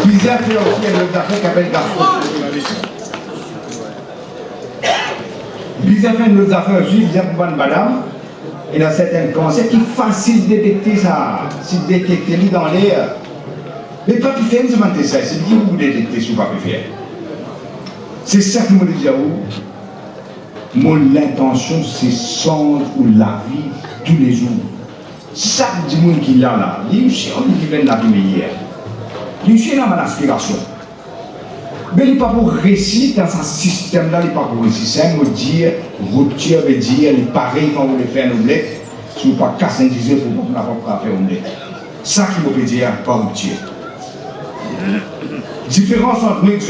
Bien faire aussi un autre affaire qui s'appelle gastro. Bien faire une autre affaire aussi, bien pour une madame. Et dans certains cancers, qui est facile de détecter ça, si détecter dans l'air. Mais quand tu fais une ça, c'est dit où détecter ce que tu vas faire. C'est ça que je me dis à vous. Mon intention, c'est changer la vie tous les jours. Chaque monde qui est là, il y a envie de vivre la vie meilleure. Il y a dans mon aspiration. Mais il n'est pas pour réussir dans ce système-là, il n'est pas pour réussir. C'est un dire, rupture veut dire, il est pareil quand vous voulez faire un omelette, si vous ne pouvez pas casser un 10 pour vous n'avez pas faire un omelette. Ça qui vous peut dire, pas rupture. Différence entre nous,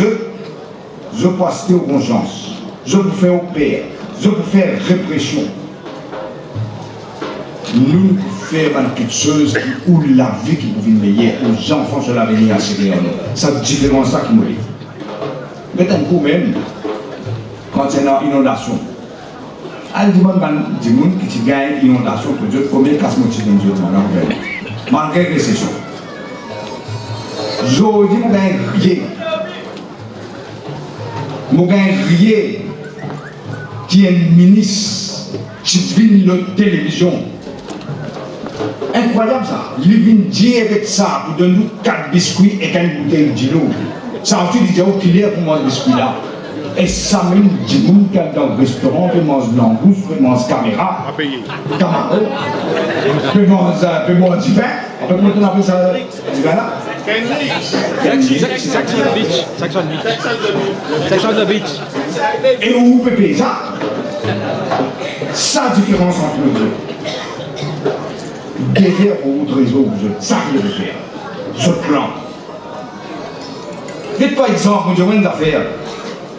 je peux citer aux consciences, je peux faire au père, je peux faire répression. Nous faisons quelque chose où la vie qui peut venir meilleure, aux enfants sur l'avenir à série en nous. C'est la différence ça qui me dit. Mais un coup même, quand il y a une inondation, elle demande des gens qui gagnent une inondation pour Dieu, combien de casse-motifs de Dieu malgré les récessions. Je dis, je gagne rien. Je gagne rien qui est ministre qui vient de la télévision. Incroyable ça. Il vient dire avec ça pour donner 4 biscuits et 4 bouteilles de l'eau. Ça a aussi dit qu'il est pour moi ce biscuit là. Et ça même dit que dans le restaurant, on mange langouste, on mange caméra, camarade, on mange du vin. Après, comment on appelle ça? Du vin là? Section de beach. Et où peut payer ça? Ça différence entre les deux. Derrière ou autre réseau, ça qu'il veut faire. Ce plan. Dites par exemple, je vais d'affaires.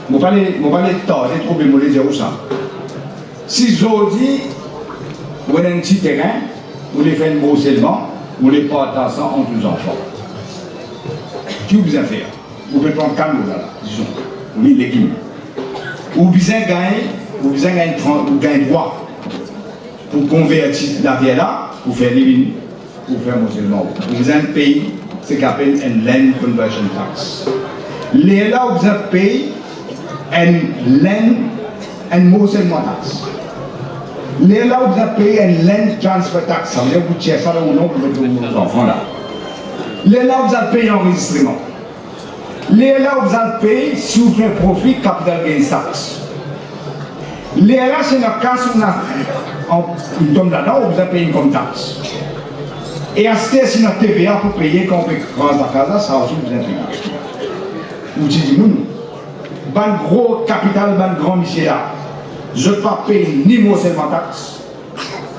Je vais parler de temps, des problèmes, je vais dire ça. Si je dis, vous avez un petit terrain, vous les faites un beau seulement, vous les partagez entre les enfants. Qu'est-ce que vous allez faire? Vous pouvez prendre 4 mots là, disons, vous les légumes. Vous gagnez droit pour convertir la terre là, pour faire des vignes, pour faire mon seulement. Vous avez un pays, c'est ce qu'on appelle un land conversion tax. Les là, vous avez payé un morcellement tax. Les là, vous avez payé un land transfer tax. Ça veut dire que vous tirez ça là ou non pour mettre vos enfants là. Les là, vous avez payé enregistrement. Les là, vous avez payé si vous faites profit capital gains tax. Les là, c'est le cas où on tombe là-dedans, vous avez payé une comme taxe. Et à ce c'est notre TVA pour payer quand on peut rendre la casa, ça aussi vous avez payé. Vous dites, nous, ban gros capital, ban grand monsieur là, je ne peux pas payer ni morcellement taxe,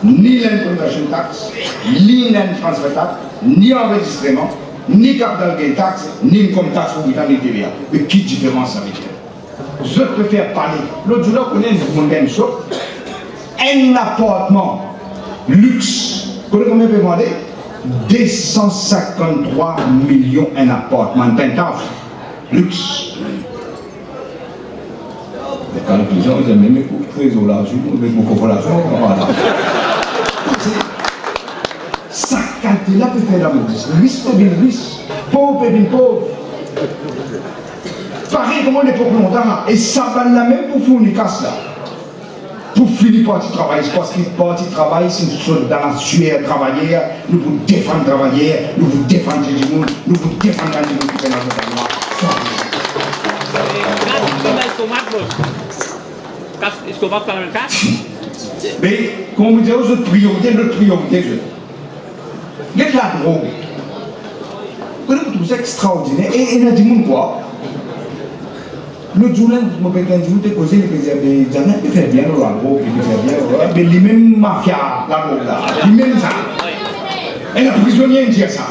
ni l'imposition taxe, ni transfert taxe, ni enregistrement, ni capital gain taxe, ni income taxe pour Britannique TVA. Mais qui différence avec elle? Je préfère parler. L'autre jour, on a une chose. Un appartement luxe, vous connaissez combien vous demander? 253 millions un appartement, un penthouse. Luxe. Quand les gens disent, mais très au l'argent, mais beaucoup l'argent, voilà. Ça, qualité-là peut faire la même chose. Riche peut bien riche, pauvre peut bien pauvre. Pareil comme on est pour longtemps, et ça va la même pour fournir casse là. Pour finir par travailler, parce que parti travail, c'est une chose dans la sueur travailler, nous vous défendre travailler, nous vous défendre du monde, nous vous défendre du monde qui fait dans notre endroit. Mais, comme vous dites, notre priorité, il y a de la drogue. Vous trouvez ça extraordinaire. Et il y a du monde quoi? Le jour là, je me fais un jour de causer les plaisirs de Janet, il fait bien la drogue, il fait bien, mais les mêmes mafias, la drogue là, les mêmes ça. Et la prisonnière dit ça.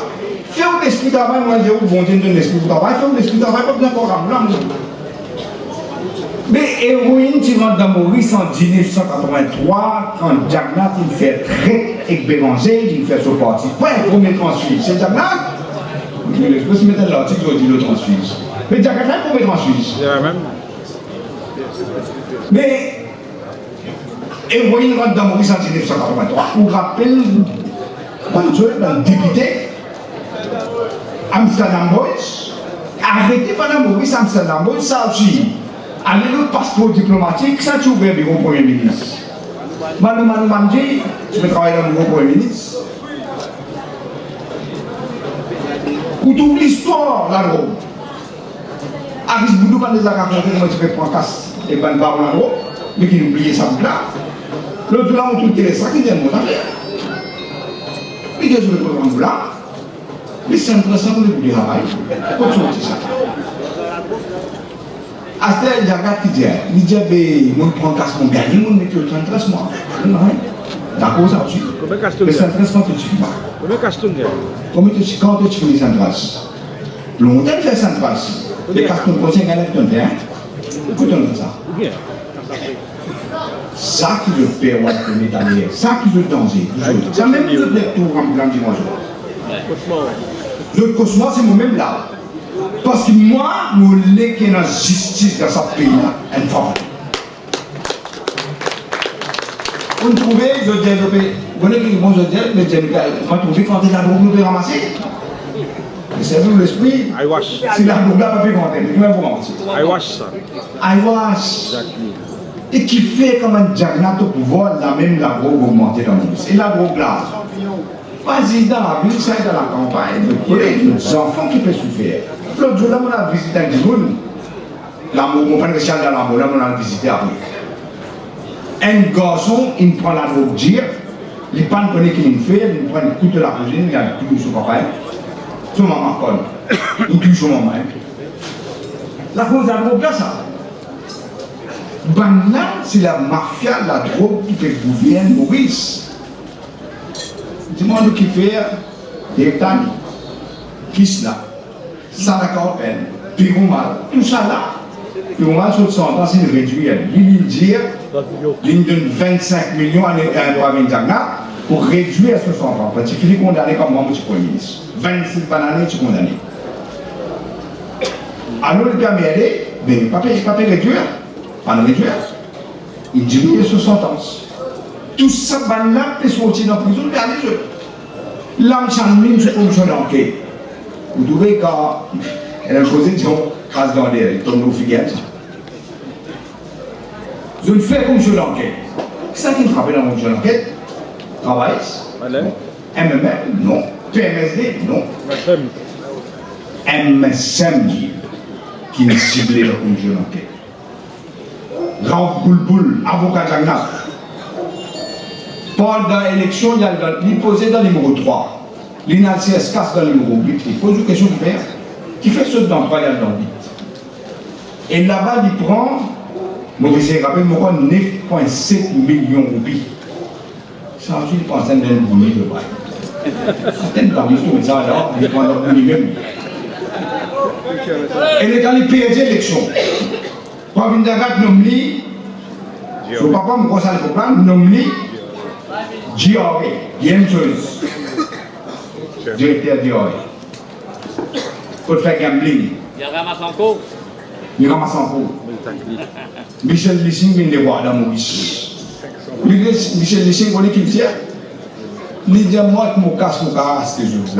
Fais un esprit de travail, moi j'ai eu bon Dieu de l'esprit de travail, fais un esprit de travail, pas de programme là. Mais héroïne, tu rentres dans Maurice en 1983, quand Jagnat il fait traite avec Béranger, il fait son parti. Pas un premier transfuge, c'est Jagnat. Je peux se mettre l'article, je dis le transfuge. Mais Jagnat, un premier transfuge. Mais héroïne rentre dans Maurice en 1983. Vous rappelez, un député, Amsterdam Boys, arrêté par la Maurice Amsterdam Boys, ça aussi. Allez le passeport diplomatique, ça tu ouvres le bureau Premier ministre. Madame Mamdi, tu peux travailler dans le bureau Premier ministre. Ou tu ouvres l'histoire là-haut. Aris Boudou, quand les a raconté, moi tu peux prendre casse et ban par là-haut, mais qui n'oublie ça là. L'autre là, on trouve que ça qui vient de mon affaire. Mais qu'est-ce que je veux prendre là? Mais c'est intéressant pour le travail. Pourquoi tu dis ça? Après, il y a un gars qui dit, on prend casse mon gars, on met le 33 mois. D'accord, ça aussi. Le 33 quand tu fais pas. Quand tu fais les 33. Longtemps fait ça ne passe. Les cartons conseils qu'elle a fait, hein? Écoutons ça. Ça qui veut faire de l'Italien, ça qui veut danger. Ça même qui veut faire tout en grand dimanche. Le cosmos, c'est moi-même là. Parce que moi, je voulais qu'il y ait une justice dans ce pays-là, une forme. On trouvait, je développais, vous voyez que moi je dis, mais on trouvait quand il a beaucoup de ramasser. C'est vous l'esprit. I wash. Si la drogue n'a pas pu compter, mais comment vous ramasser? I wash ça. I wash. Et qui fait comme un diagnate au pouvoir, la même la drogue augmentée dans le monde. Et la drogue là, vas-y dans la ville, ça dans la campagne, les enfants qui peuvent souffrir. L'autre jour là, on a visité un monde. L'amour, mon père Richard dans l'amour, là, on a visité après. Un garçon, il prend la drogue dire, il ne connaît pas qu'il fait, il prend le coup de la cuisine, il a le coup de son papa, son maman colle, il tue son maman. La cause de la drogue là, ça. Ben là, c'est la mafia, la drogue qui fait gouverner Maurice. Dis-moi de qui fait des Tani, Kisla, Salacorpen, Piroumal, tout ça là. Piroumal, sur 100 ans, c'est une réduire. Il dit, il donne 25 millions à Wavindjagna pour réduire à 60 ans. Parce qu'il est condamné comme membre du Premier ministre. 26 bananes, tu es condamné. Alors, il permet d'aller, mais il ne peut pas réduire. Pas de réduire. Il diminue 60 ans. Tout ça, banane, peut sortir dans la prison, regardez je. L'argent mine se fonctionne en quai. Vous trouvez quand elle a posé, disons, grâce dans l'air, il tombe au figuier. Je le fais comme je l'enquête. C'est ça qui me frappe dans mon jeu d'enquête. Travail. MMM, non. PMSD, non. MSM qui me ciblait dans mon jeu d'enquête. Raouf Boulboul, avocat Jagna. Pendant l'élection, il posait dans le numéro 3. L'INALCS casse dans le numéro 8. Il pose une question qui fait ce dans 3, il y a dans 8. Et là-bas, il prend, Maurice rappelle, 9,7 millions de roupies. Ça, je pense que c'est un boulot de bail. Certaines parmi tout, mais ça, alors, il prend dans le même. Et les gars, il perd l'élection. Quand il y a un nom, je ne sais pas comment ça le comprendre, nom, Dioré, il y a une chose. Directeur Dioré. Pour faire gambling. Il ramasse en cours. Il ramasse en cours. Michel Lissing vient de voir dans Maurice. Michel Lissing, vous voyez qu'il tient? Il dit à moi que mon casse, mon carrasque, que je vous dis.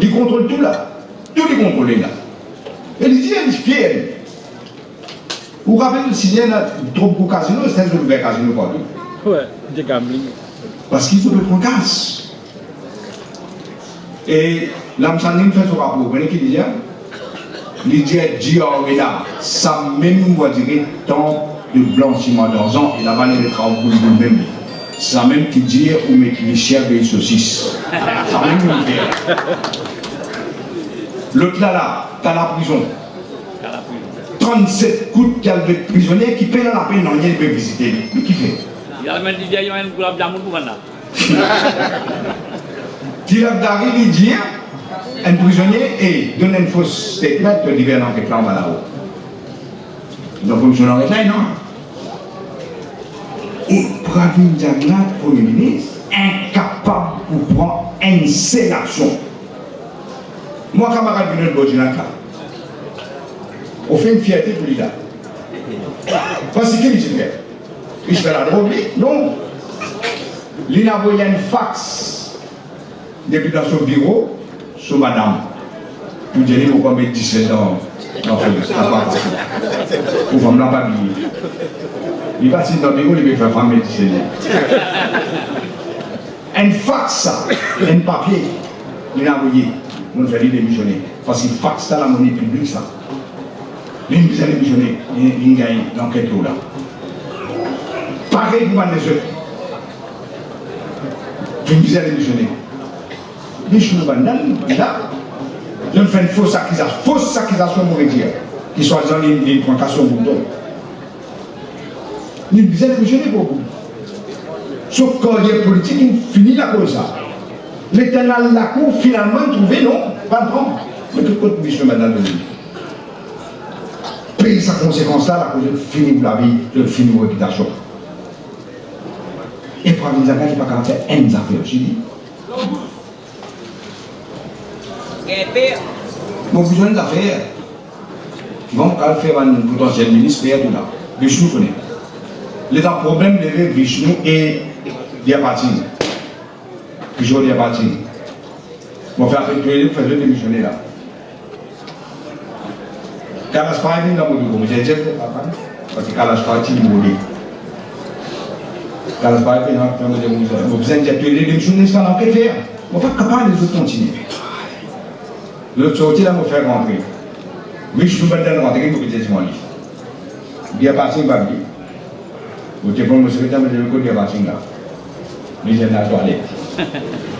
Il contrôle tout là. Tout les contrôle là. Et il dit, il est fier. Vous vous rappelez si il y a trop de casinos, c'est un jeu de casino partout. Ouais, des gambling. Parce qu'ils ont le casse. Et l'âme sanine fait son rapport. Vous voyez qu'il dit, il dit, ça même, on va dire, tant de blanchiment d'argent, et la valeur des travaux pour le même. Ça même qui dit, on met les chèvres et les saucisses. Ça même, on fait. L'autre là, t'as la prison. 37 coups qu'il y a de prisonniers qui paient la peine, non, il peut visiter. Mais qui fait? Il y a même dit, il y a un gulab jamoun pour là. Tirab d'arrive, il dit, un prisonnier et donne une fausse statement de l'hiver dans le plan là-haut. Donc, comme je l'en ai non. Et Pravin Jagna, Premier ministre, incapable de prendre une seule action. Moi, camarade Bruno Bodjinaka, on fait une fierté pour lui là. Parce qu'il fait. Il fait la drogue, non. Il a envoyé une fax depuis dans son bureau sur madame. Pour dire pourquoi mettre 17 ans dans ce appartement. Pour femme n'a pas oublié. Il va dans le bureau, il va faire femme 17 ans. Un fax, un papier, il a envoyé. On fait démissionner. Parce qu'il fax dans la monnaie publique, ça. Il a démissionné, il gagne l'enquête là. Pareil pour les autres. Il a démissionné. Les choses là, je fais une fausse accusation pour dire, qui soit dans les plantations bouton. Il a démissionné pour vous. Sauf quand il y a politique, il finit la cause ça. L'éternel la cour, finalement, trouvé, non, pas de prendre. Mais tout côté biche maintenant de lui. Payer sa conséquence là, la cause de finir la vie, de finir la réputation. Et pour les affaires, il n'y a pas qu'à faire une affaire, je dis. Mon besoin d'affaires, bon, quand faire un potentiel ministère, tout là, Vishnu connaît. L'état problème de Vishnu et Diapatin. Toujours Diapatin. Mon frère, tu es fait démissionner là. Kalas Paï, dans mon bureau, j'ai dit, parce que Kalas Paï, il est mourir. Kalas Paï, il est mourir. Vous avez dit, tu es démissionné, ça n'a pas fait. On ne peut pas capable de continuer. L'autre sortie là, me faire rentrer. Oui, je peux pas dire rentrer, pour que je dise mon livre. Diapatin, il va dire. Vous êtes bon, monsieur, vous avez le Diapatin là. Mais j'ai la toilette.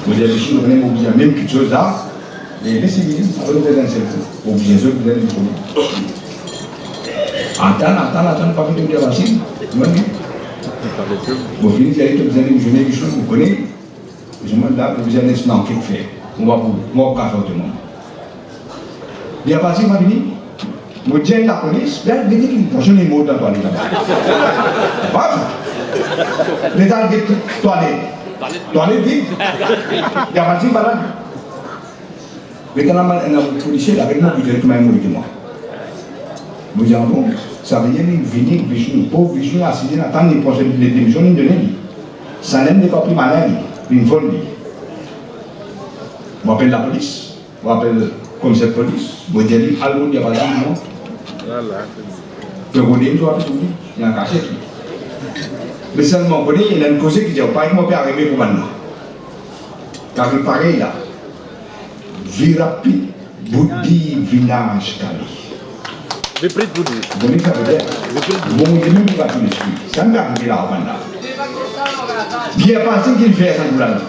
Vous avez dit, vous venez m'oublier même quelque chose là. Et laissez-moi, ça va vous aider un seul coup. Oubliez ce que vous avez dit. Attends, pas vite, vous avez dit. Vous finissez, vous allez me donner quelque chose, vous connaissez. Je me dis là, vous allez se lancer, faire. On va vous faire tout le monde. Il y a pas si m'a dit, je dis la police, bien, il dit qu'il faut les mots dans la toilette. Pas ça. L'État dit toilette. Toilette dit. Il y a pas si malade. Mais quand on a un policier, avec moi, vous êtes tout le monde avec moi. Vous dites, bon, ça veut dire que venir, Vishnu, pauvre Vishnu, assis dans la tente de procès de démission, il ne ça n'est pas plus malade, une folle. On appelle la police, on appelle comme cette police, vous dites, allô, il n'y a pas de non. Le Gondé, il y a un cachet. Mais seulement, il y a une cause qui dit, pas que moi, arriver pour maintenant. Car il pareil là. Virapi, Bouddhi, Vinage, Kali. Le prix de Bouddhi. Vous voyez ça veut dire? Bon, il est même pas tout l'esprit. Ça me arrive là, avant là. Il y a pas ce qu'il fait à Saint-Goulard.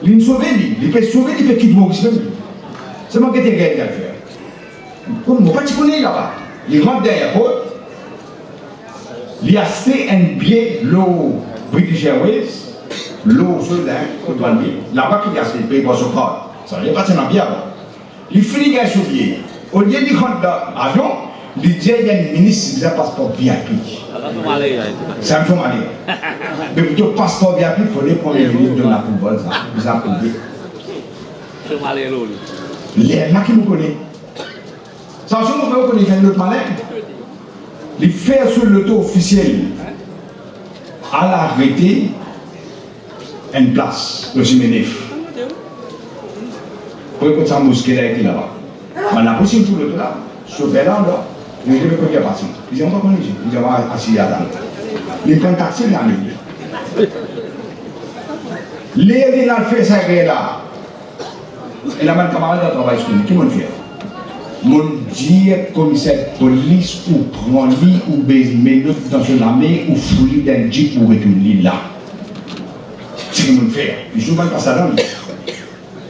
Il sauve, il peut sauver, il peut quitter mon aussi. C'est moi qui ai gagné à faire. Comme moi, pas tu connais là-bas. Il rentre derrière la porte. Il a acheté un billet, l'eau British Airways, l'eau Soudan, là-bas qu'il a acheté le pays pour son corps. Ça n'est pas un bien. Il finit avec ce billet. Au lieu de rentrer dans l'avion, il dit qu'il y a un ministre qui a un passeport VIP. Ça me fait mal. Mais pour le passeport VIP, il faut les prendre les ministres de la football. Vous avez approuvé. Les là qui nous connaissent. Ça, je me fais connaître un autre malin. Il fait sur l'auto officiel à l'arrêté une place, le Siménef. Pour que ça mosquée là été là-bas. On a poussé tout l'auto là, sur Bélan là, il y a des gens qui sont passés. Ils n'ont pas connu, ils ont assis là-dedans. Ils prennent taxi dans l'église. Les gens qui ont fait ça là, et la même camarade de travail, qui m'ont fait. Mon Dieu, commissaire de police, ou prend lui, ou baise minute dans son armée, ou fouille d'un jeep pour retourner là. C'est ce que je fais. Je ne vais pas ça là.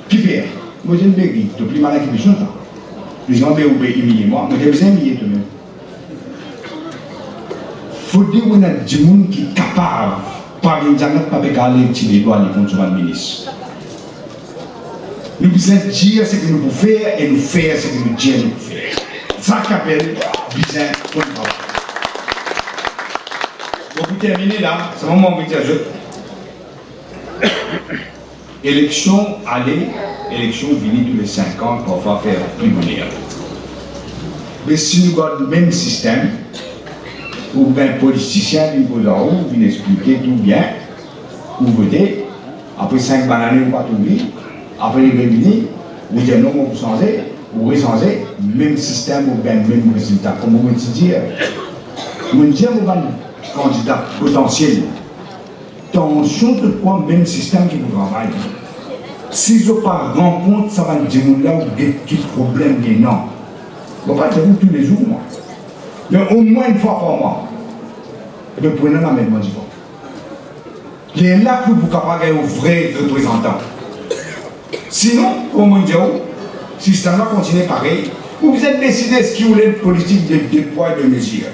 Qui fait? Moi, j'ai une béquille, tu plus malin que je suis. Les gens veulent humilier moi, mais j'ai besoin d'humilier tout de même. Il faut dire qu'on a des gens qui sont capables, par exemple, pas de aller tirer les doigts contre le ministre. Nous devons dire ce que nous pouvons faire et nous faire ce que nous disons nous pouvons faire. Ça qu'appelle besoin de travail. Pour terminer là, c'est le moment où je dis élection aller, élection venir tous les 5 ans pour faire plus bonheur. Mais si nous avons le même système, ou bien politicien qui vous en haut, vous expliquer tout bien, vous votez, après 5 bananes, vous ne pas tout dire. Après les réunis, vous dites non, vous changez, vous changez, même système ou bien même résultat. Comme vous me dites, vous me dites, vous avez un candidat potentiel. Tension de quoi même système qui vous travaille. Si je ne pas rencontre, ça va dire là où il y a des petits problèmes énormes. Je ne vais pas dire tous les jours, moi. Mais au moins une fois par mois. Et bien, prenez la même du vote. Il est là pour vous capable d'avoir un vrai représentant. Sinon, comme on dit, le système va continuer pareil. Vous êtes décidé ce que vous voulez une politique de poids et de mesure.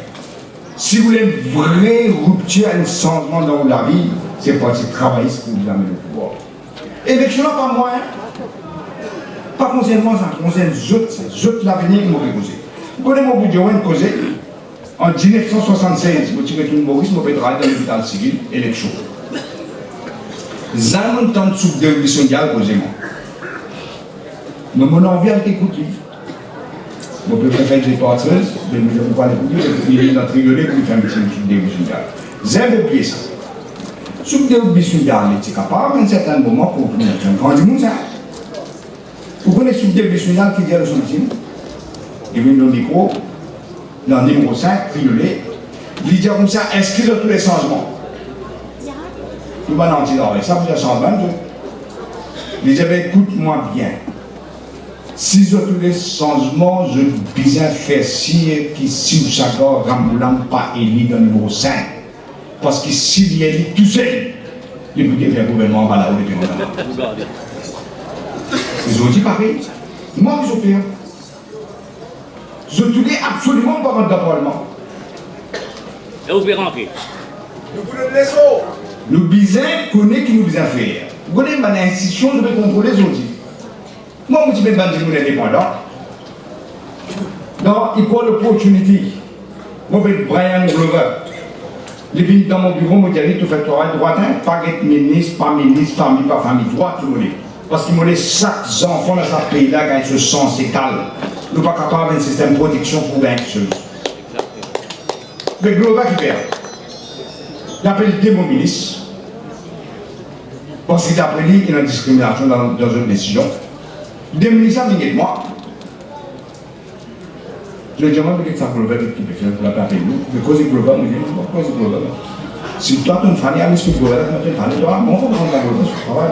Si vous voulez une vraie rupture, un changement dans la vie, c'est pour travailler pour vous amener au pouvoir. Élection, pas moi, pas concernant ça, concerne autres l'avenir que je vais causer. Vous connaissez mon budget, je causé en 1976, je suis Maurice, je vais travailler dans l'hôpital civil, élection. Zaman tant de sous de révolution causé moi. Mais mon envie a été écoutée. Je peux faire des porteuses, mais je ne peux pas l'écouter, il est dans trioler pour faire un petit sous de révolution. J'ai oublié ça. Sous de révolution, il est capable, à un certain moment, pour faire un grand du monde. Vous connaissez sous de révolution qui dit à son team, il vient dans le micro, dans le numéro 5, trioler, il dit comme ça, inscrire tous les changements. Tout le monde en dit, ça vous a changé. Il dit, écoute-moi bien. Si je tous les changements, je bien faire si si vous savez, Ramboulam pas élu dans le numéro 5. Parce que s'il y a élu tout seul, il peut faire un gouvernement par là-haut depuis longtemps. Ils ont dit pareil. Moi, je opère. Je ne voulais absolument pas rentrer dans le Parlement. Et vous pouvez rentrer. Le bizarre connaît qui nous besoin faire. Vous connaissez ma institution, je vais contrôler les autres. Moi, je suis indépendant. Dans Equal Opportunity, je suis Brian Glover. Je viens dans mon bureau, je dis tout fait droit, pas être ministre, pas famille, pas famille, droit, tout le monde. Parce que chaque enfant dans ce pays-là, quand il se sent, c'est calme. Nous ne sommes pas capables d'un système de protection pour vaincre chose. Le Glover qui fait. Il appelle deux mon ministre. Parce qu'il a appris qu'il y a une discrimination dans une décision. Deux ministres viennent de moi. Je lui demande que ça Glover qui peut faire pour la paix. Mais cause de Glover, je dis, pourquoi cause de Glover? Si toi, tu as une famille, à l'esprit de Glover, tu as une famille, toi, on va prendre la Glover sur le travail.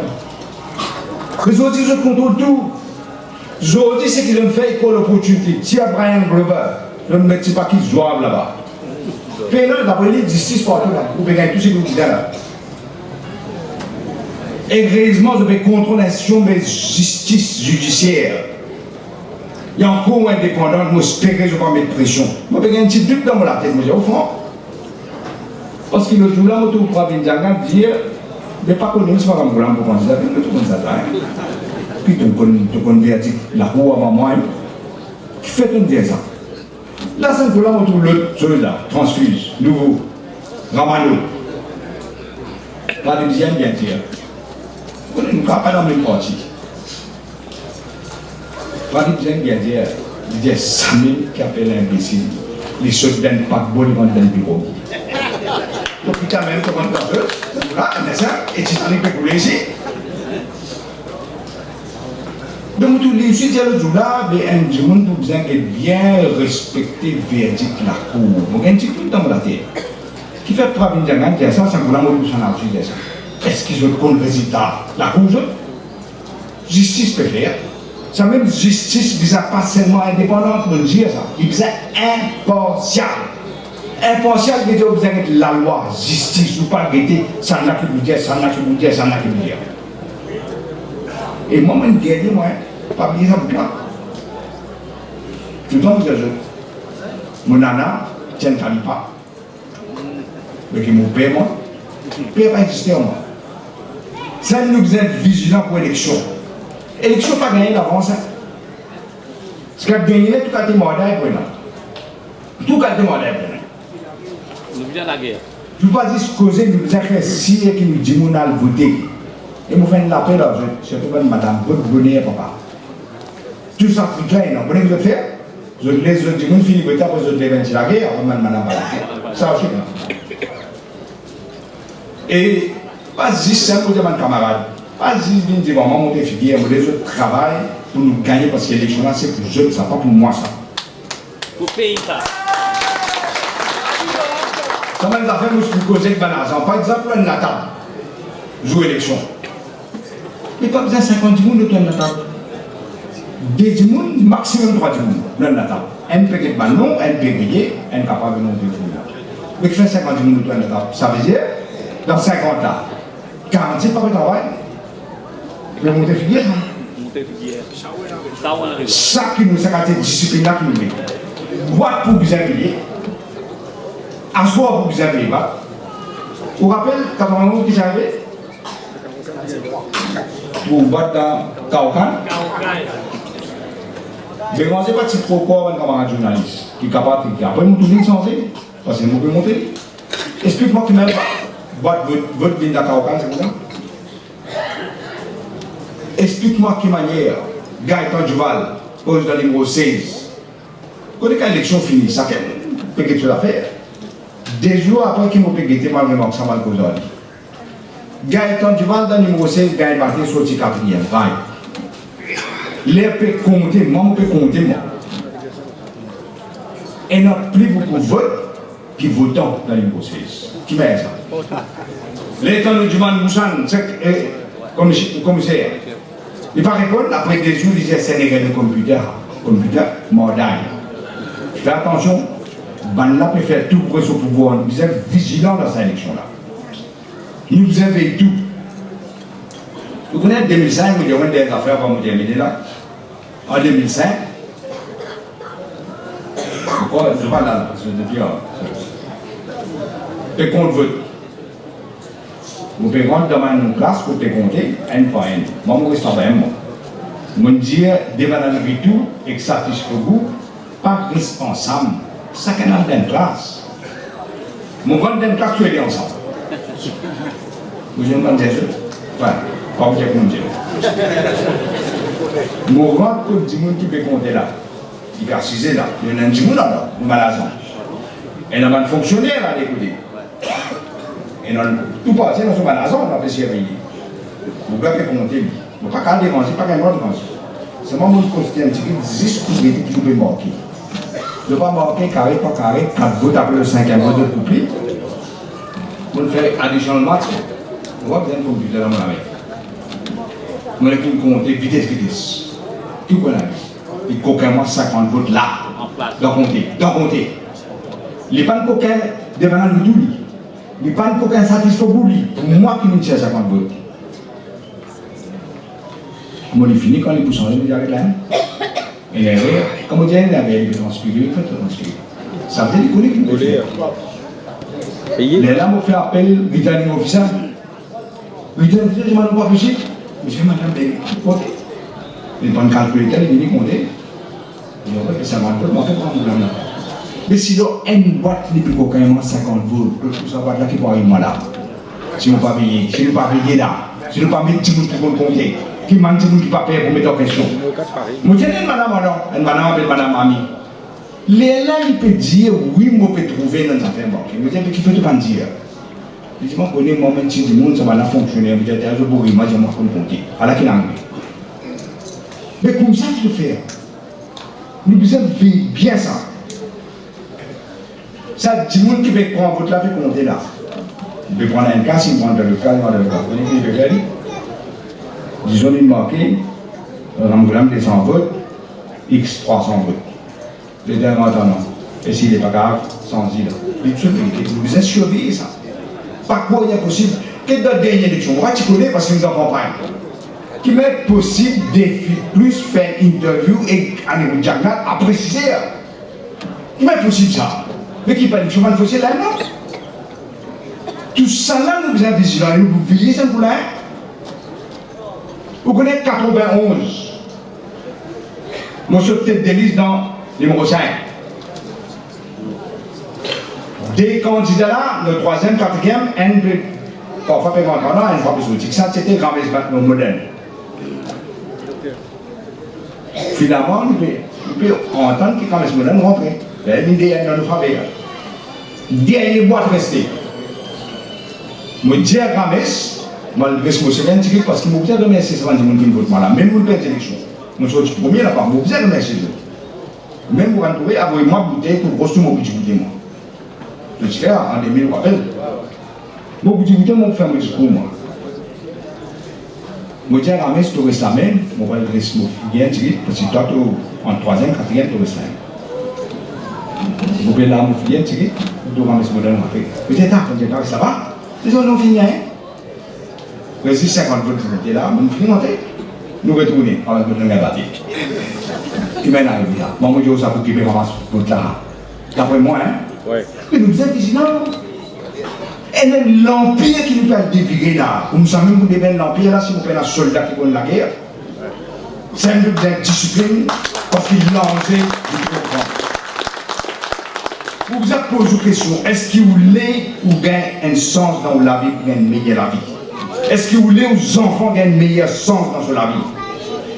Aujourd'hui, je contrôle tout. Aujourd'hui, c'est qu'ils ont fait école opportunité. Si à Brian Glover, je ne mets pas qui se doivent là-bas. Puis là, d'après les justice partout là, vous pouvez gagner tout ce que vous dites là. Et heureusement, je vais contrôler l'institution de justice judiciaire. Il y a encore un indépendant, je m'espère que je ne vais pas mettre pression. Je vais gagner un petit truc dans la tête, mais au fond. Parce que le jour là, je vais dire, mais pas connu, c'est pas comme vous pour penser ça, mais tout comme ça. Puis tu connais la roue avant moi, qui fait tout dire ça. Là, c'est là on trouve l'autre chose là, transfuse, nouveau, Ramano. La deuxième bien dire. Nous ne sommes pas dans le même parti. La deuxième bien dire, il y a 5 000 qui appellent l'imbécile. Les choses d'un paquebot devant le bureau. Donc, il y a même comment on peut faire. Là, un dessin, et tu t'en es pécoulé ici. Donc, tout les sujets de l'autre là, un monde pour bien respecter le verdict de la cour. Donc, un petit peu dans la tête. Qui fait trois vignes d'Angan, qui a ça, c'est un gouvernement de son argent. Est-ce qu'ils ont le résultat? La cour, justice peut faire. Ça même justice, il n'est pas seulement indépendante pour le dire ça. Il est impartial. Impartial, il veut dire la loi, justice, ou pas arrêter, ça n'a que vous dire, ça n'a que vous dire, ça n'a que vous dire. Et moi, je dis, moi, pas bien ça pour moi. Tout le temps, je dis, mon nana, tiens, t'as pas. Mais qui mon père, moi, le père va exister en moi. Ça, nous sommes vigilants pour l'élection. L'élection pas gagné d'avance. Ce qui a gagné, tout a été mandat pour nous. Tout a été mandat pour nous. Nous venons de la guerre. Je ne peux pas dire ce que nous avons fait si et qui nous dit qu'on a voté. Et nous faisons l'appel là, je ne sais pas, madame, votre bonheur, papa. Tout ça, c'est clair, non? Vous voulez que je le fasse? Je laisse le dimanche finir de voter, après je vais la guerre, madame, ça aussi. Et pas juste ça pour dire à mon camarade. Pas juste dire, maman, mon fille, on les autres travaillent pour nous gagner parce que l'élection là, c'est pour eux, ça pas pour moi ça. Pour payer ça. Ça m'a fait nous causer de l'argent. Par exemple, on a la table. Jouer l'élection. Il n'y a pas besoin de 50 personnes de la table. 10 personnes, maximum 3 personnes de la table. Un peut être non, un peut payer, un capable de non payer. Mais qui fait 50 personnes de la table? Ça veut dire, dans 50 là, 40 par le travail. Le monter filière. Ça qui nous a été discipline là qui nous met. Vote pour bien payer. Asseoir pour bien payer. Vous vous rappelez, quand on a qui j'avais pour battre dans Kaukan. Mais moi, c'est pas si pourquoi un camarade journaliste qui est capable de après, nous tournons sans parce que nous pouvons monter. Explique-moi qui même votre ligne de Kaukan, c'est ça? Explique-moi qui manière Gaëtan Duval pose dans le numéro 16. Quand l'élection finie, ça fait quelque chose à faire. Des jours après qu'il m'a pégué, moi vraiment que ça m'a causé. Gaëtan Duval dans le numéro 16, Gaëtan Baté sorti 4e. Les peut compter, moi je peux compter moi. Et non plus beaucoup de votes qui votent dans le numéro 16. Qui met ça? L'état de Duval Moussan, commissaire. Il va répondre, après des jours, il disait Sénégal de computer, mordaille. Fais attention, Banla peut faire tout pour son pouvoir. Nous sommes vigilants dans cette élection-là. Nous avons tout. Vous connaissez 2005, nous avons des affaires pour nous terminer là. En 2005, pourquoi je ne pas là, parce que je dis, et qu'on vote. Vous pouvez rentrer dans une classe pour te compter, un par un. Moi, je reste avec moi. Je dis, devant tout et que ça fiche pour vous, pas responsable. Ça qu'on a dans une classe. Mon grand dans une classe, tu es ensemble. Vous avez un des autres? Voilà, pas vous dire mon Dieu. Mon grand, tout le monde qui peut compter là, qui a 6 là, il y en a un petit monde là, un malade. Et il y a un fonctionnaire à l'écouter. Et non, tout passé dans son balazon, on va essayer de payer. Vous pouvez compter. Vous ne pouvez pas déranger, pas qu'un mot de manger. C'est moi qui considère un petit peu juste pour éviter qu'il peut manquer. Ne pas manquer carré par carré, 4 votes après le 5e vote de couple. Vous faire addition le match. Vous avez besoin de computer dans mon ami. Vous avez compter vitesse. Tout qu'on a vu. Il y a coquin moi 50 votes là. Dans compter. Les pas de coquin devant le tout. Il n'y a pas de coquin satisfait pour lui. Pour moi qui me tire 50 votes. Moi, il finit quand il pousse en l'air, il arrête là. Et là, comme on dit, il avait transpiré, il fait transpirer. Ça veut dire qu'il connaît qu'il peut faire. Les là, on fait appel, il a un officiel. Il dit, je m'en ai pas fait. Monsieur, madame, côté. Il prend le calculateur, il vient compter. Il dit, que ça m'a fait, on fait prendre le là. Mais sinon, une boîte n'est plus coquin, 50 votes. Ça va là qui va arriver là. Si on ne pas payer, si on ne pas payer là, si on ne pas mettre tout le monde pour compter. Qui manque de monde qui ne pas payer pour mettre en question. Moi, je dis, madame, une madame appelle madame Ami. Les là, il peut dire, oui, moi, je peux trouver dans affaire bancaire. Je dis, qui fait tout pas dire. Je dis, moi, je connais mon métier du monde, ça va fonctionner. Je dis, je vais moi, je vais compter. Alors qu'il a envie. Mais comme ça, tu le fais. Nous devons faire bien ça. Ça, du monde qui veut prendre votre là, fait compter là. Il peut prendre un cas, il prend dans le cas, il prend dans le cas. Vous voyez ce que je veux faire? Disons, il marqué, Ramgoulam des 100 votes, X 300 votes. Les derniers entendants. Et s'il n'est pas grave, sans dire. Vous êtes surveillés ça. Par quoi il est possible que dans la dernière élection, on va t'y connaître parce que nous en campagne. Qu'il est possible de plus faire une interview et aller Jagnat à préciser. Il est possible ça. Mais qui parle de chemin de fossé là, non? Tout ça là, nous sommes vigilants et nous veillons ça pour là. Vous connaissez 91. Monsieur tête de liste dans le numéro 5. Des candidats là, le 3e, 4e, parfois pas grand une fois plus politique. Ça, c'était grand modèle. Finalement, nous pouvons entendre que quand même modèle rentrer. Il y a une idée dans le famille. Dernier boîte restée. Je dis à Rames, je responsabilité parce qu'il m'a bien remercié ce vendredi qui vote là, même pour une élection. Je suis le premier là-bas, je m'a bien remercié. Même pour entourer, avoir moi bouteille pour grosse mon petit bouteille moi. Je dis en 2000 je rappelle. Mon petit bouteille m'a fait un discours moi. Je dis à Rames, tu restes la même, je vais le rester bien tiré parce que toi en 3e, 4e, tu restes là. Vous pouvez là, mon bien tiré, tu Rames modèle m'a fait. Peut-être quand ça va. Les gens n'ont fini rien. Résiste 50 votes qui étaient là, nous finissons monter. Nous retournons avec notre négatif. Qui mène à l'arrivée là. Moi, je dis ça pour qui peut ramasser votre là. D'après moi, hein. Ouais. Mais nous sommes vigilants. Et même l'empire qui nous peut dévirer là, nous savons que nous l'empire là, si nous prenons un soldat qui gagne la guerre, c'est un peu d'indiscipline parce qu'il lance du programme. Vous vous êtes posé une question, est-ce que vous voulez ou gagnez un sens dans la vie pour gagner une meilleure vie? Est-ce que vous voulez que vos enfants gagnent un meilleur sens dans la vie?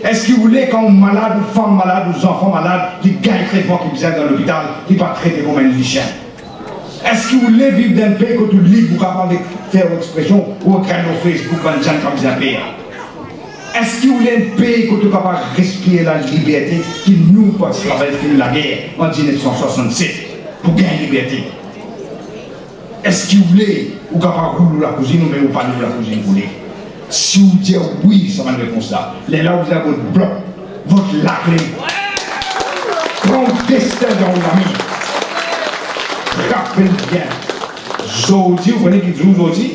Est-ce que vous voulez quand malade, ou femme malade, ou enfants malades, qui gagnent traitement, qui viennent dans l'hôpital, qui ne pas traiter comme un lichin? Est-ce que vous voulez vivre dans un pays que tout libre, vous capable de faire une expression, ou écrire sur Facebook, quand les gens comme ça pays? Est-ce que vous voulez un pays que vous capable de respirer la liberté, qui nous, pas travailler la guerre en 1967, pour gagner la liberté? Est-ce que vous voulez, ou capable de rouler la cuisine, ou même pas de la cuisine, vous voulez? Si vous dites oui, ça va me répondre ça. Les là, vous avez votre bloc, votre laclé. Prends destin dans la vie. Rappelez bien. Zodi, vous connaissez qui dit Zodi?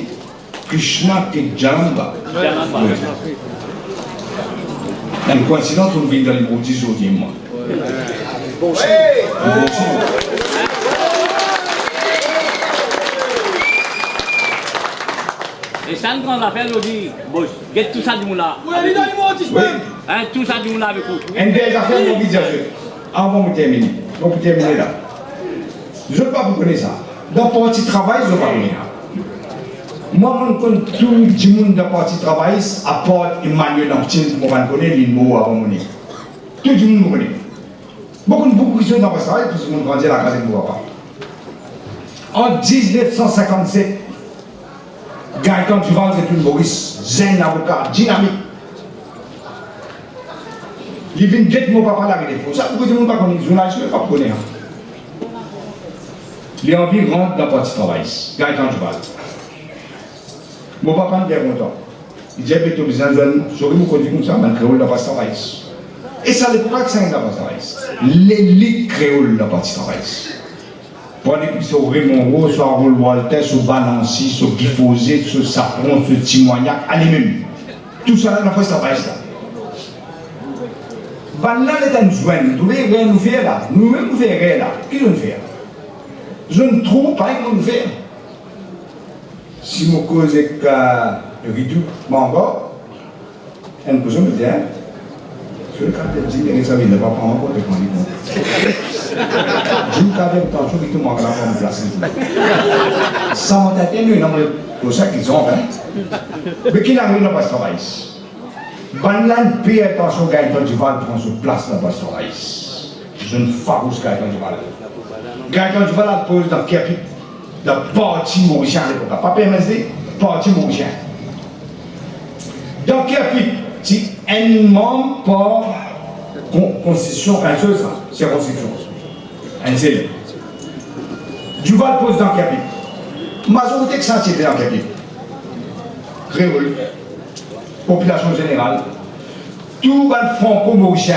Krishna qui Janamba. Dans une coïncidence, on vit dans les mots Zodi et moi. Bon, Et ça, quand on a fait l'audio, get tout ça du moula. Oui. Hein, tout ça du moula avec vous. Une des affaires qu'on dit, avant de terminer, on peut terminer là. Je ne veux pas vous connaître ça. Dans le parti travail, je ne veux pas connaître. Moi, je connais tout le monde dans le parti travail, à part Emmanuel Anctin, que je connais, les mots avant mon nez. Tout le monde me connaît. Beaucoup de gens dans le travail, tout le monde grandit à la case de mon papa. En 1957, Gaëtan Duval est une Maurice, zen avocat, dynamique. Il vient de dire mon papa la vidéo. Ça, beaucoup de monde ne connaît pas, journaliste ne pas connaître. Il est envie rentre dans le parti travail. Gaëtan Duval. Mon papa est bien content. Il dit que tu as besoin de sauver mon conduit comme ça, mais créole dans le parti travail. Et ça, c'est pourquoi c'est un dans le parti travail. L'élite créole dans le parti travail. Pendant que sur Raymond Rose, sur Harold Walter, sur Balancy, sur Guy Fosé, sur Sapron, sur Timoignac, allez-même. Tout ça là, dans le parti travail. Banal est un joint, vous voulez rien nous faire là. Nous-mêmes nous faisons rien là. Qui nous fait? Je ne trouve pas que nous faisons. Si je cause avec Ridou, encore, une personne me dit, je ne sais pas si vous ne pas prendre en compte de mon niveau. Je ne sais pas si vous ne pas prendre en place. Ça m'a été nous, pour ça qu'ils ont. Mais qui n'a rien dans le travail? Banlan paye attention à Gaëtan Duval prend sur place dans le travail. Je ne farouche Gaëtan Duval. Gaëtan Duval a posé dans le dans le parti mauricien à l'époque. Pas PMSD, parti mauricien. Dans quel c'est un membre par constitution, un seul ça, c'est constitution. Un seul. Duval pose dans quel majorité que ça c'est dans quel créole, population générale, tout le franco-mauricien.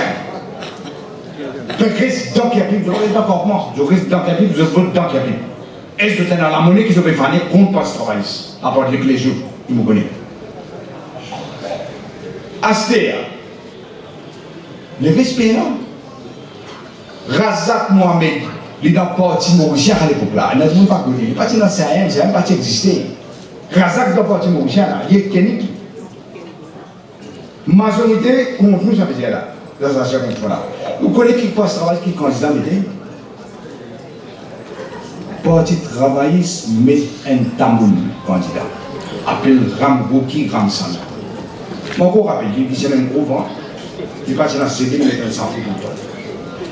Je reste dans quel je reste dans campement, je reste dans quel je vote dans quel est-ce que c'est dans la monnaie qui se fait faire contre pas ce travail, à part les jours, il me connaît. Astéa, le respect, non? Razak Mohamed, il est dans le parti mauricien à l'époque là, il n'a pas connu, il n'est pas dans le CAM, c'est un parti existé. Razak dans le parti mauricien là, il est kénique. Majorité convenue, ça veut dire là, dans la chaîne là. Vous connaissez qui passe travail, qui candidat, mettez? Parti travailliste met un tamoul candidat. Appelle Ramboki Ramsan. Je me rappelle, il y a un gros vent. Il passe dans la CD, il est un centre pour toi.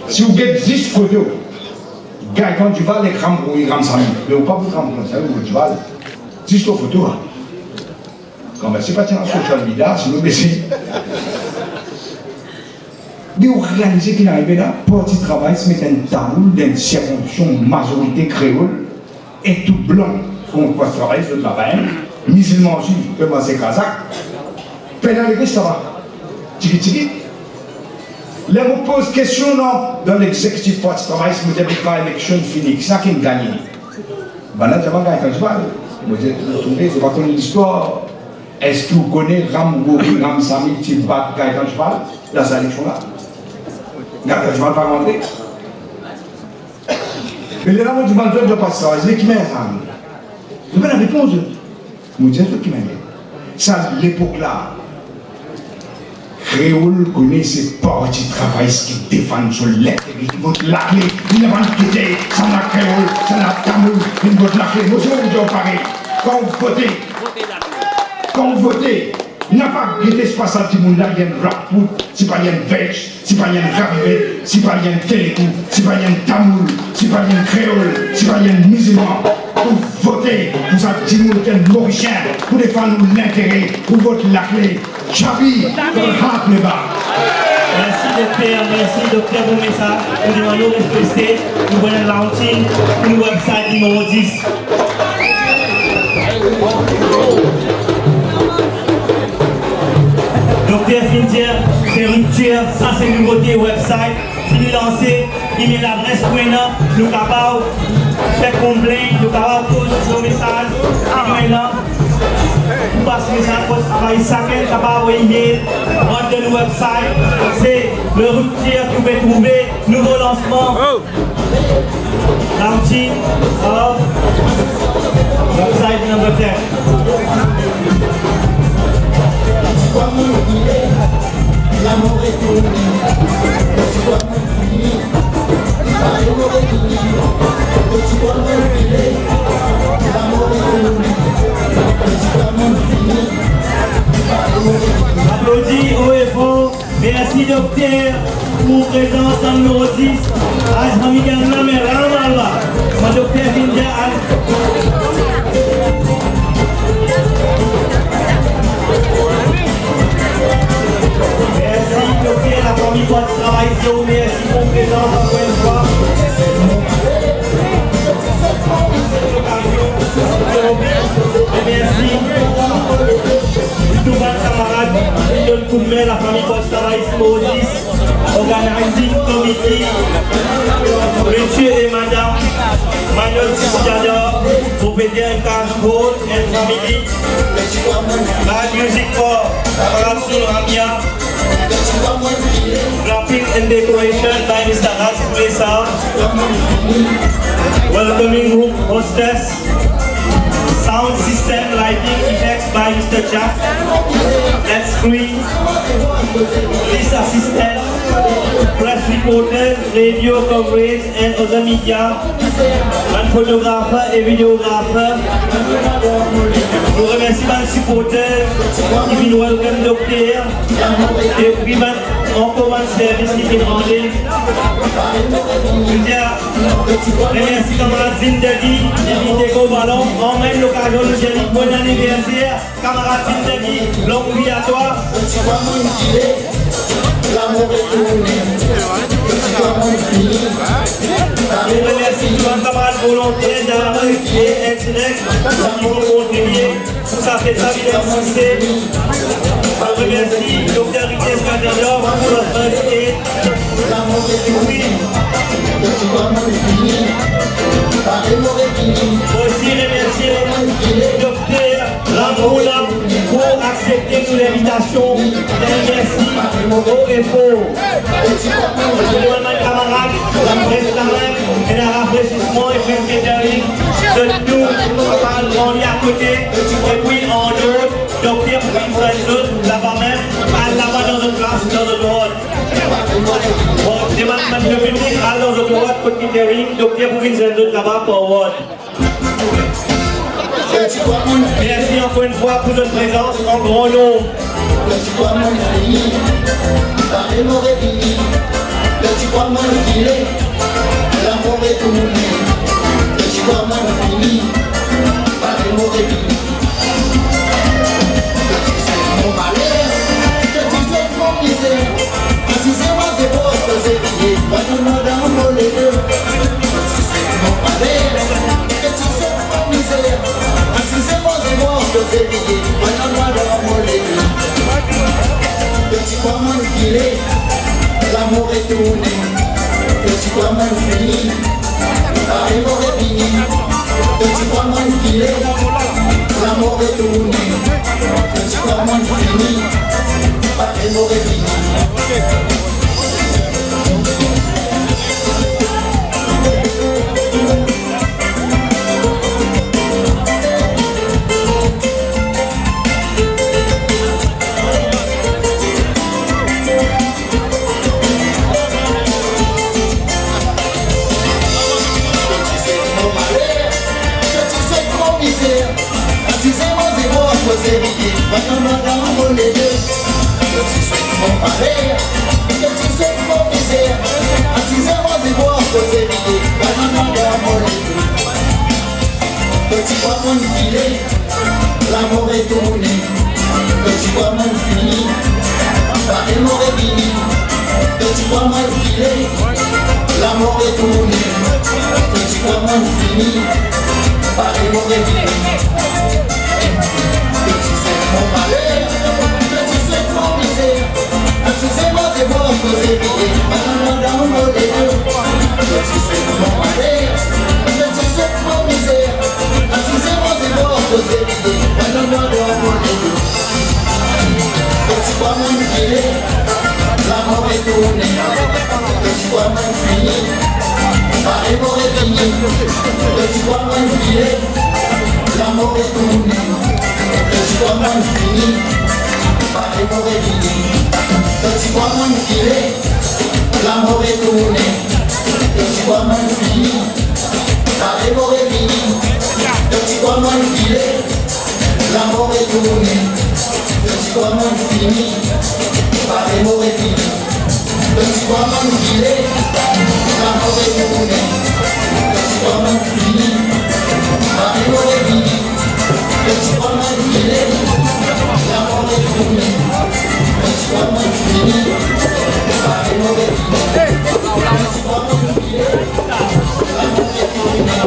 Si vous avez 10 photos, Gaëtan Duval et Ramboki Ramsan, mais vous ne pouvez pas vous Ramboki Duval, 10 photos. Quand même, ce n'est pas dans la social media, c'est nous baisser. Mais vous réalisez qu'il arrive là, parti travail se met un tamoul d'une circonscription majorité créole et tout blanc qu'on croit travailler sur le travail, musulman aussi, comme c'est kazakh. Pénalité, ça va. Tiki. Là, on pose question dans l'exécutif parti travail, si vous avez pas l'élection finie, c'est ça qui gagne. Ben là, je vais gagner quand je parle. Vous êtes retourné, je vais connaître l'histoire. Est-ce que vous connaissez Ramboki, Ramsami, Tibat, Gaëtan Cheval, dans cette élection-là? Gaëtan Cheval pas rentrer. Mais les Ramboki Cheval ne doivent pas se faire, ils qui mettent ça. Je vais la réponse. Je dis ce qui m'a dit. Ça, l'époque là, créole connaît ses parties de travail qui défendent sur l'aide, qui vont la clé, ils ne vont pas quitter, ça n'a créole, ça n'a tamoul, ils vont la clé. Moi, je vous dis pareil, quand vous votez, il n'y a pas de espace à tout le monde là, il y a un rap, c'est pas il y a une belge, c'est pas il y a une ravivet, c'est pas il y a un télécou, c'est pas il y a un tamoul, c'est pas il y a un créole, c'est pas il y a un musulman. Pour voter pour ça, tout le monde qui est mauricien, pour défendre l'intérêt, pour voter la clé. Chabi, dans le rap le bas. Merci docteur pour le message. Nous demandons de respecter, nous voyons la routine, pour le website numéro 10. Docteur Fintier, c'est rupture, ça c'est nouveauté website. Si nous lancez, il met l'adresse pour nous capables faire complaint, nous capables poser nos messages, maintenant. Vous passez le message pour travailler, chacun capable d'envoyer entre le website. C'est le rupture que vous pouvez trouver, nouveau lancement. Launching of website number 10. L'amour est tout, tu dois m'enfuir, l'amour est tout, tu dois m'enfuir, l'amour est tout, tu dois m'enfuir, l'amour est tout. Applaudis haut et fort. Merci docteur pour présence dans le numéro 10. आज हम क्या में राम आल्ला मैं docteur Fintier Merci docteur, la famille Bois de travail, merci pour présence encore une fois. Merci. Tout le camarade, le coup de main, la famille Bois de travail, organizing committee, monsieur et madame, Manuel Sidiador, propriétaire Cashboard and family, bad music for Rasul Ramia, graphic and decoration by Mr. Raj Plesa, welcoming room hostess, sound system lighting effects by Mr. Jack, and screen, police assistant, press reporter, radio coverage and other media, and photographer et vidéographer. Nous remercions les supporters qui viennent welcome docteur et puis encore un service qui vient demander. Je remercie camarade Zindagi, invité au ballon, en même l'occasion de dire bon anniversaire, camarade Zindagi, longue vie à toi. L'amour est tourné, je remercie tous les camarades volontaires d'Arabie et Internet qui ont contribué pour ça fait ça bien succès. Je remercie le docteur Riquet Scandinor pour notre aide. l'amour est tourné, Aussi remercier le docteur Ramboula pour accepter nous l'invitation. Merci haut et fort. Moi, mes camarades, la presse la même, et un rafraîchissement et un catering de nous, on est à côté, et puis en autre, docteur Prince là-bas même, là-bas dans notre classe, dans notre droite. Bon, demande le public, dans notre droite, côté catering, docteur Prince là-bas pour Ward. Merci encore une fois pour notre présence en grand nombre. L'amour est tourné, tu vois mal fini, par les mauvais fini. Mon malheur, que tu sais mon misère, que tu sais moi c'est beau, que c'est lié, pas de moi dans mon les deux. Mon malheur, que tu sais mon misère, que tu sais moi c'est beau, que c'est lié, pas de moi dans mon les deux. Que tu vois mal filer, l'amour est tourné. Que tu vois mal fini, par les mauvais fini. Que tu vois mal filer, l'amour est tourné. Que tu vois mal fini, par les mauvais fini. fini. Petit maman filé, la mort est tournée. Petit maman fini, Paris mort est fini. Petit c'est mon malheur, petit c'est mon misère. Petit c'est mon démon, c'est bien. Maintenant dans mon délire. Petit c'est mon malheur, petit c'est mon misère. Petit c'est mon démon, c'est bien. Maintenant dans mon délire. Petit maman filé, la mort est tournée. Petit maman fini, Paris mort est fini. Petit maman filé, la mort est tournée. Petit maman fini, Paris mort est fini. Petit maman filé, la mort est tournée. Petit maman fini, Paris mort est fini. Petit maman filé, la mort est tournée. Petit maman fini, Paris mort est fini. Petit maman filé, la mort est tournée. Petit maman fini, Paris mort est fini. Petit maman filé, la mort est tournée. Petit maman fini, Paris mort est fini. Petit maman filé, la mort est tournée.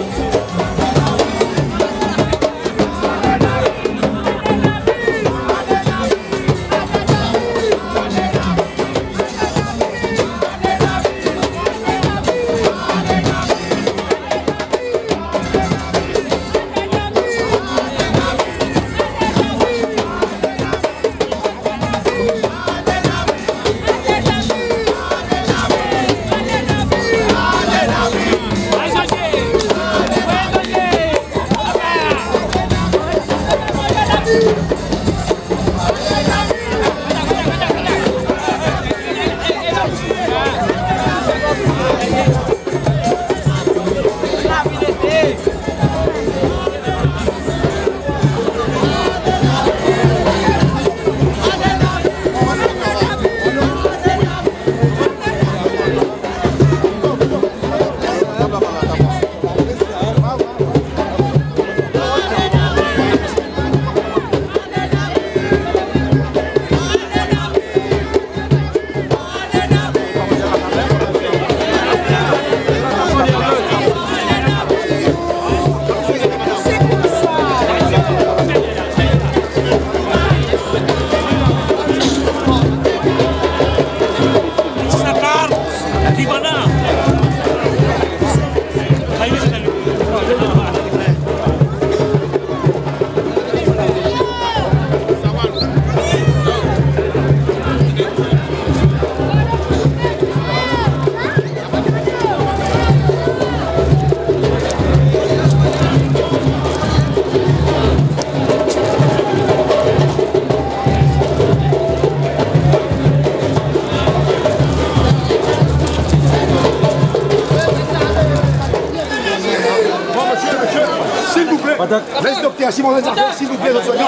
Laisse docteur Simon les affaires, s'il vous plaît, notre soignant.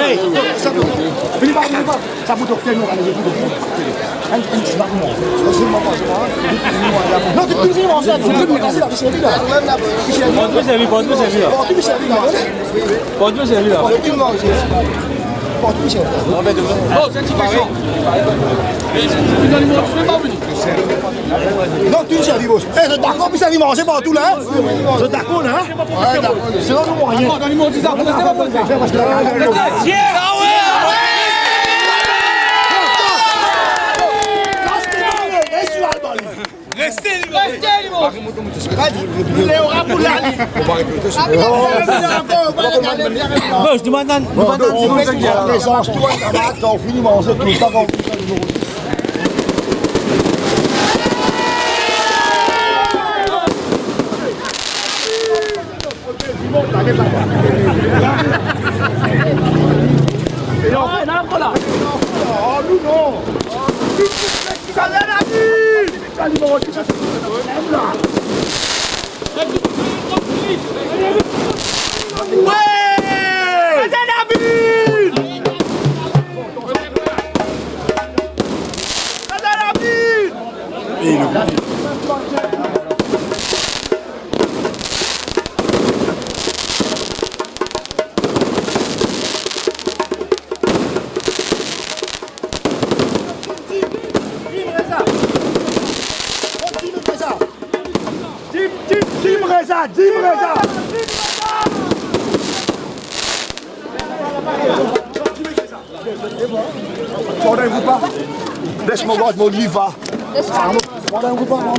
Ça vous docteur, nous, allez, non, tu peux dire, on s'en fout, tu peux dire, c'est là. Pode-me servir, pode-me servir. Pode-me servir, là. Pode-me servir, là. Pode-me manger. Pode-me servir. Oh, c'est une question. Non, tu ne servis pas. Eh, c'est d'accord, puis ça lui manger partout, là. C'est d'accord, là. Ouais, d'accord. Sinon, nous, rien. Donnez-moi 10 ans. Parce que là, Restez libre. Je demande présence, toi, camarade, quand on finit de manger tout ça, quand on finit de manger. ça, dis-moi ça. Pardon, pas. Laisse-moi voir mon livre. Pardon, pas.